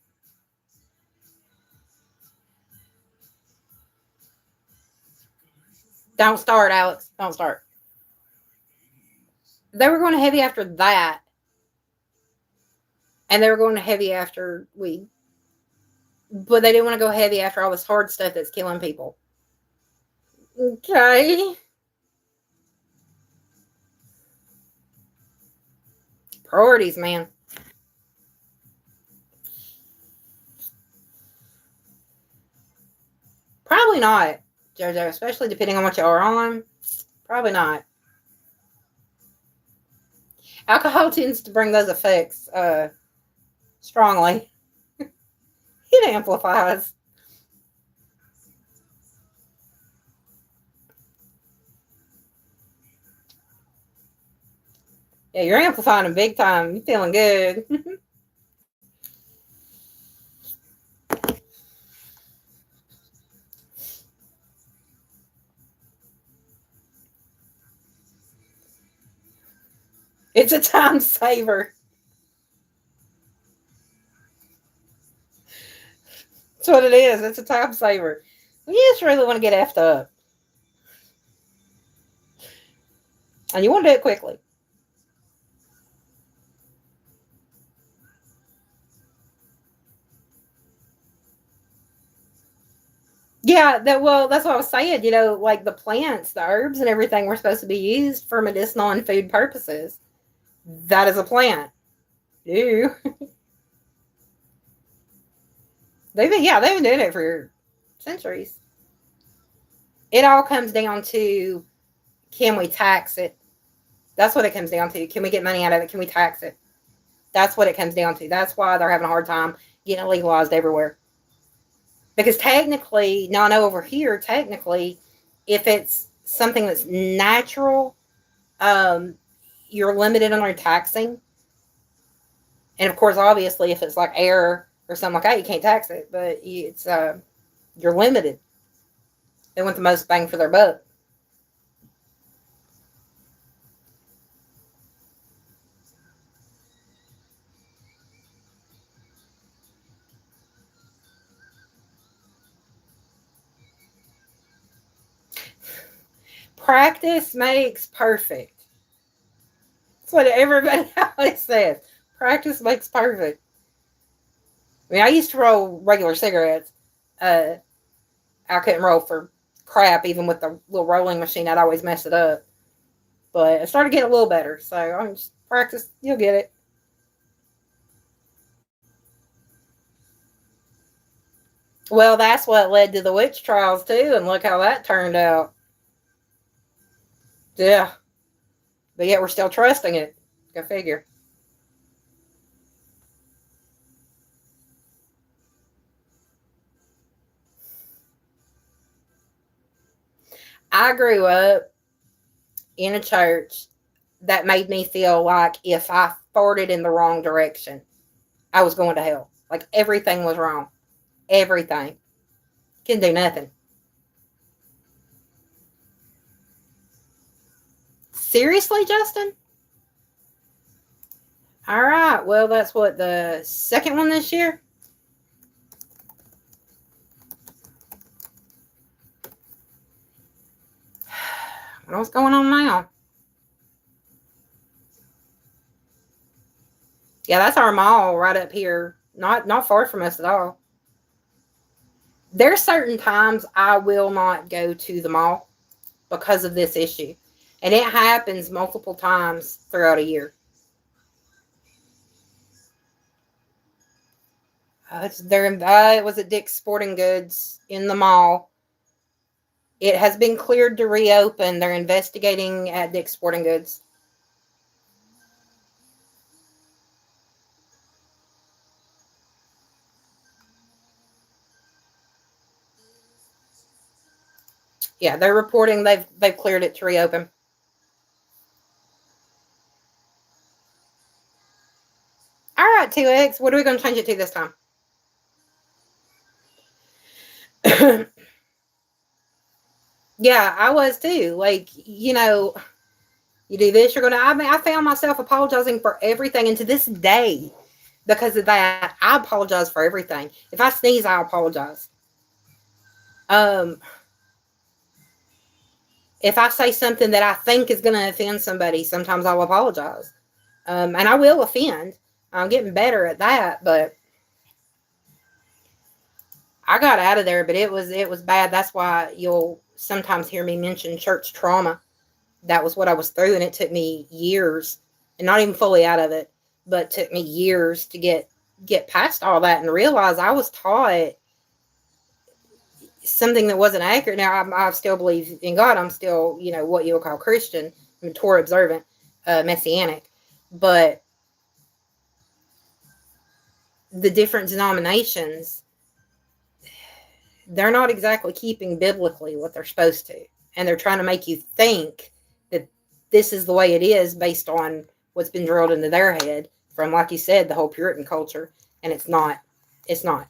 Don't start, Alex. Don't start. They were going heavy after that. And they were going heavy after weed. But they didn't want to go heavy after all this hard stuff that's killing people. Okay. Priorities, man. Probably not, JoJo, especially depending on what you are on. Probably not. Alcohol tends to bring those effects strongly. It amplifies. Yeah, you're amplifying them big time. You're feeling good. It's a time saver. That's what it is. It's a time saver. You just really want to get effed up. And you want to do it quickly. Yeah, that's what I was saying. You know, like the plants, the herbs, and everything were supposed to be used for medicinal and food purposes. That is a plant. Ew. they've been doing it for centuries. It all comes down to, can we tax it? That's what it comes down to. Can we get money out of it? Can we tax it? That's what it comes down to. That's why they're having a hard time getting it legalized everywhere. Because technically, now I know over here, technically, if it's something that's natural, you're limited on your taxing. And of course, obviously, if it's like air or something like that, you can't tax it. But it's you're limited. They want the most bang for their buck. Practice makes perfect. That's what everybody always says. Practice makes perfect. I mean, I used to roll regular cigarettes. I couldn't roll for crap, even with the little rolling machine. I'd always mess it up. But I started getting a little better. So I'm just practice. You'll get it. Well, that's what led to the witch trials too, and look how that turned out. Yeah. But yet we're still trusting it. Go figure. I grew up in a church that made me feel like if I farted in the wrong direction, I was going to hell. Like everything was wrong. Everything. Couldn't do nothing. Seriously, Justin? All right. Well, that's what, the second one this year? What's going on now? Yeah, that's our mall right up here. Not far from us at all. There's certain times I will not go to the mall because of this issue. And it happens multiple times throughout a year. It's there. It was at Dick's Sporting Goods in the mall. It has been cleared to reopen. They're investigating at Dick's Sporting Goods. Yeah, they're reporting they've cleared it to reopen. All right, 2X. What are we going to change it to this time? Yeah, I was too. Like, you know, you do this, you're going to. I mean, I found myself apologizing for everything. And to this day, because of that, I apologize for everything. If I sneeze, I apologize. If I say something that I think is going to offend somebody, sometimes I'll apologize. And I will offend. I'm getting better at that, but I got out of there, but it was bad. That's why you'll sometimes hear me mention church trauma. That was what I was through, and it took me years, and not even fully out of it, but took me years to get past all that and realize I was taught something that wasn't accurate. Now I still believe in God. I'm still, you know, what you'll call Christian, I'm Torah observant, Messianic, but the different denominations, they're not exactly keeping biblically what they're supposed to. And they're trying to make you think that this is the way it is based on what's been drilled into their head from, like you said, the whole Puritan culture. And it's not. It's not.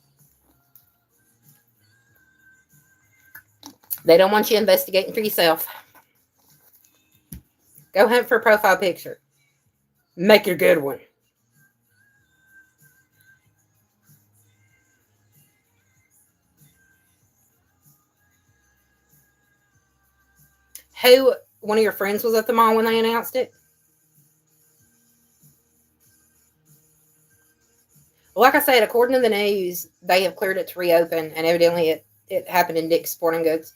They don't want you investigating for yourself. Go hunt for a profile picture. Make a good one. Who, one of your friends was at the mall when they announced it? Like I said, according to the news, they have cleared it to reopen, and evidently it happened in Dick's Sporting Goods.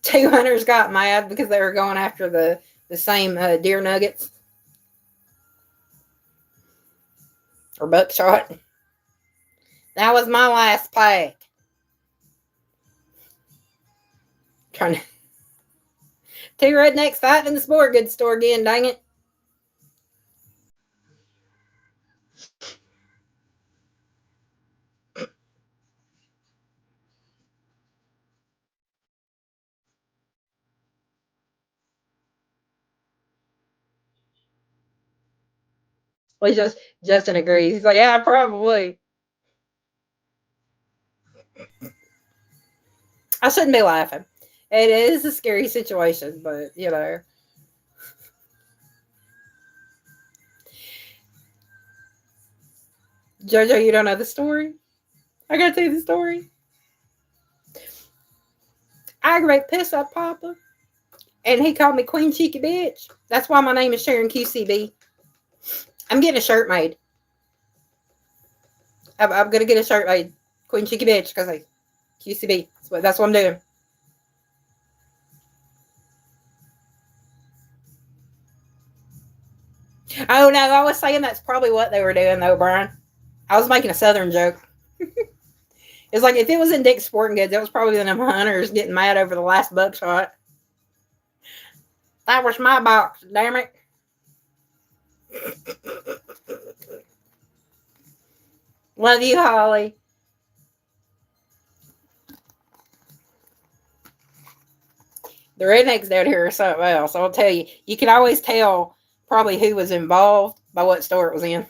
2 hunters got mad because they were going after the same deer nuggets or buckshot. That was my last pack. Trying to 2 rednecks fighting in the sport goods store again, dang it. Well, Justin agrees. He's like, yeah, probably. I shouldn't be laughing. It is a scary situation, but you know. Jojo, you don't know the story? I gotta tell you the story. I aggravate piss up Papa, and he called me Queen Cheeky Bitch. That's why my name is Sharon QCB. I'm getting a shirt made. I'm gonna get a shirt made, Queen Cheeky Bitch, because I QCB. That's what I'm doing. Oh no, I was saying that's probably what they were doing though, Brian. I was making a Southern joke. It's like if it was in Dick's Sporting Goods, it was probably them hunters getting mad over the last buckshot. That was my box, damn it. Love you, Holly. The rednecks down here are something else. I'll tell you. You can always tell probably who was involved by what store it was in.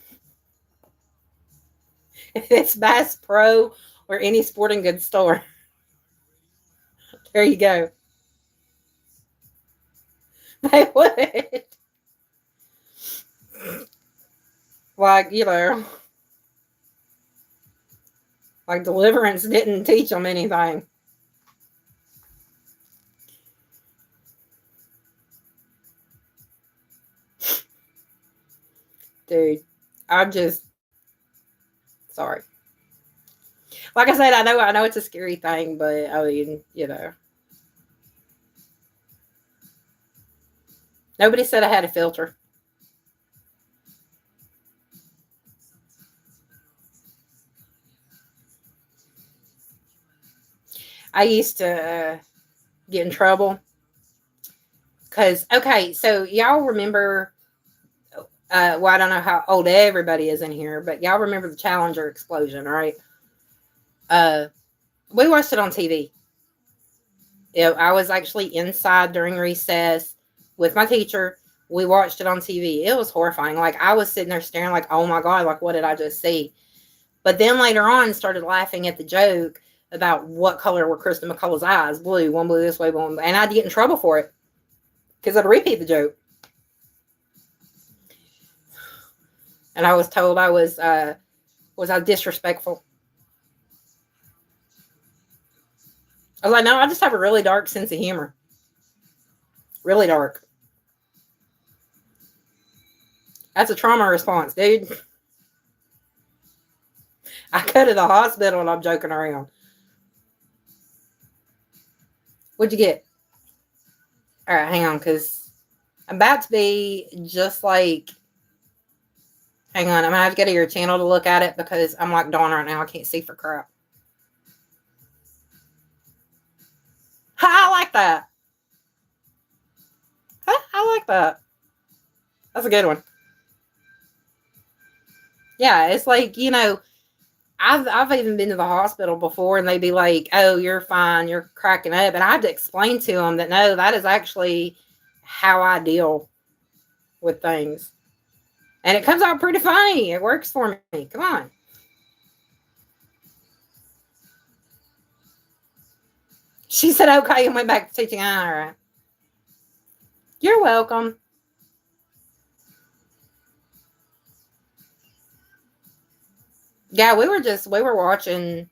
If it's Bass Pro or any sporting goods store. There you go. They would. Like, you know, like Deliverance didn't teach them anything. Dude, I'm just sorry. Like I said, I know it's a scary thing, but I mean, you know. Nobody said I had a filter. I used to get in trouble. Because, okay, so y'all remember, well, I don't know how old everybody is in here, but y'all remember the Challenger explosion, right? We watched it on TV. I was actually inside during recess with my teacher. We watched it on TV. It was horrifying. Like, I was sitting there staring like, oh my God, like, what did I just see? But then later on, started laughing at the joke about what color were Kristen McCullough's eyes. Blue, one blue this way, one. And I'd get in trouble for it because I'd repeat the joke. And I was told I was disrespectful. I was like, no, I just have a really dark sense of humor. Really dark. That's a trauma response, dude. I go to the hospital and I'm joking around. What'd you get? All right, hang on, because I'm about to be just like... Hang on, I'm going to have to go to your channel to look at it because I'm like Dawn right now. I can't see for crap. Ha, I like that. I like that. That's a good one. Yeah, it's like, you know, I've even been to the hospital before and they'd be like, oh, you're fine, you're cracking up. And I had to explain to them that, no, that is actually how I deal with things. And it comes out pretty funny. It works for me. Come on. She said, okay, and went back to teaching. All right. You're welcome. Yeah, we were watching.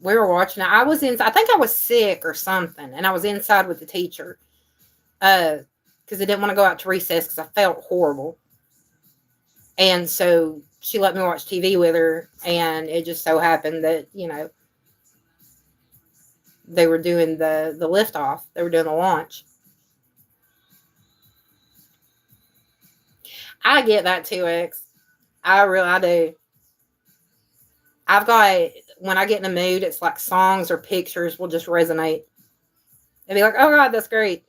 I was in, I think I was sick or something. And I was inside with the teacher. Because I didn't want to go out to recess because I felt horrible. And so she let me watch TV with her. And it just so happened that, you know, they were doing the liftoff. They were doing the launch. I get that 2X. I do. I've got, when I get in a mood, it's like songs or pictures will just resonate. They'll be like, oh God, that's great.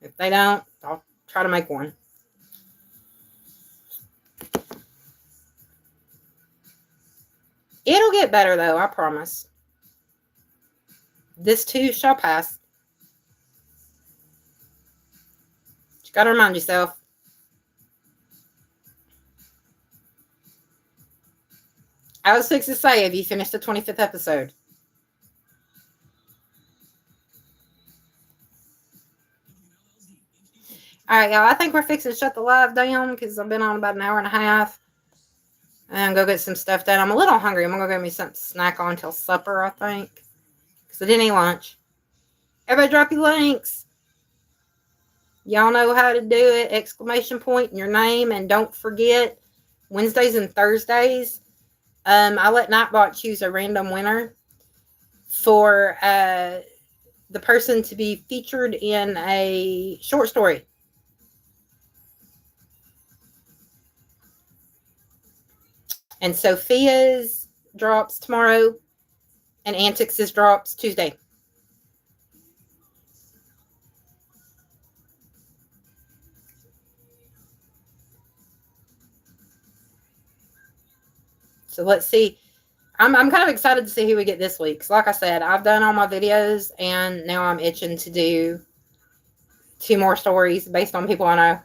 If they don't, I'll try to make one. It'll get better though, I promise. This too shall pass. You gotta remind yourself. I was fixing to say, have you finished the 25th episode? All right, y'all. I think we're fixing to shut the live down because I've been on about an hour and a half. And go get some stuff done. I'm a little hungry. I'm going to go get me something to snack on until supper, I think. Because I didn't eat lunch. Everybody drop your links. Y'all know how to do it. Exclamation point in your name. And don't forget, Wednesdays and Thursdays, I let Nightbot choose a random winner for the person to be featured in a short story. And Sophia's drops tomorrow, and Antics' drops Tuesday. So let's see. I'm kind of excited to see who we get this week. So like I said, I've done all my videos, and now I'm itching to do 2 more stories based on people I know.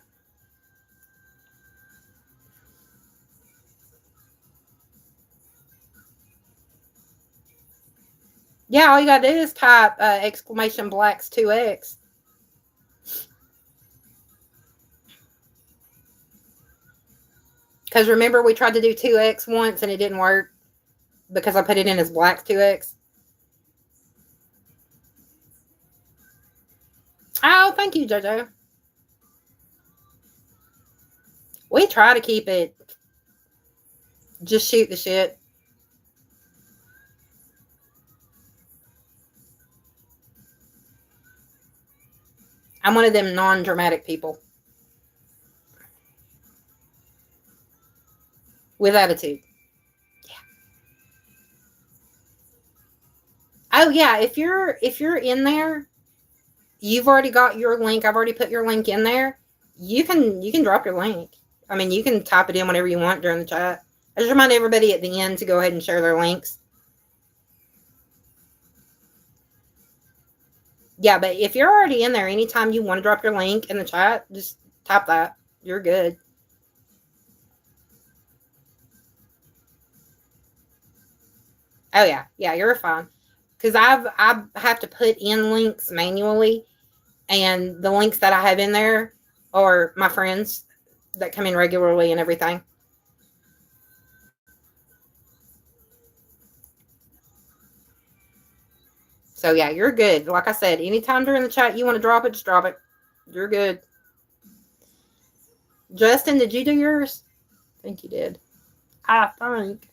Yeah, all you gotta do is type exclamation blacks 2X. Because remember, we tried to do 2X once and it didn't work because I put it in as blacks 2X. Oh, thank you, JoJo. We try to keep it just shoot the shit. I'm one of them non-dramatic people. With attitude. Yeah. Oh yeah, if you're in there, you've already got your link. I've already put your link in there. You can drop your link. I mean, you can type it in whenever you want during the chat. I just remind everybody at the end to go ahead and share their links. Yeah, but if you're already in there, anytime you want to drop your link in the chat, just type that. You're good. Oh yeah, you're fine. Because I have to put in links manually, and the links that I have in there are my friends that come in regularly and everything. So yeah, you're good. Like I said, anytime during the chat you want to drop it, just drop it. You're good. Justin, did you do yours? I think you did. I think.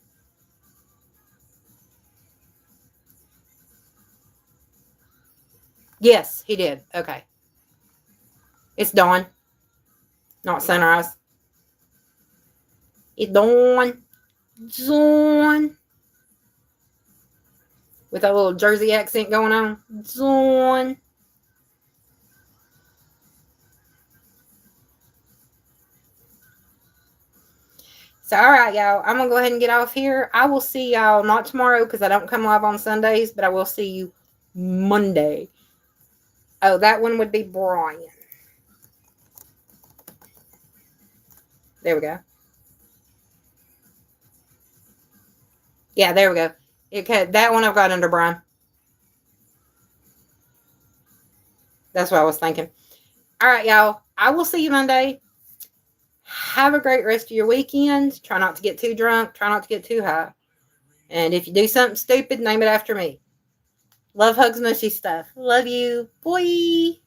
Yes, he did. Okay. It's dawn, not sunrise. It's dawn. Dawn. With a little Jersey accent going on. Dawn. So, all right, y'all. I'm going to go ahead and get off here. I will see y'all not tomorrow because I don't come live on Sundays, but I will see you Monday. Oh, that one would be Brian. There we go. Yeah, there we go. Okay, that one I've got under Brian. That's what I was thinking. All right, y'all. I will see you Monday. Have a great rest of your weekend. Try not to get too drunk. Try not to get too high. And if you do something stupid, name it after me. Love, hugs, mushy stuff. Love you. Boy.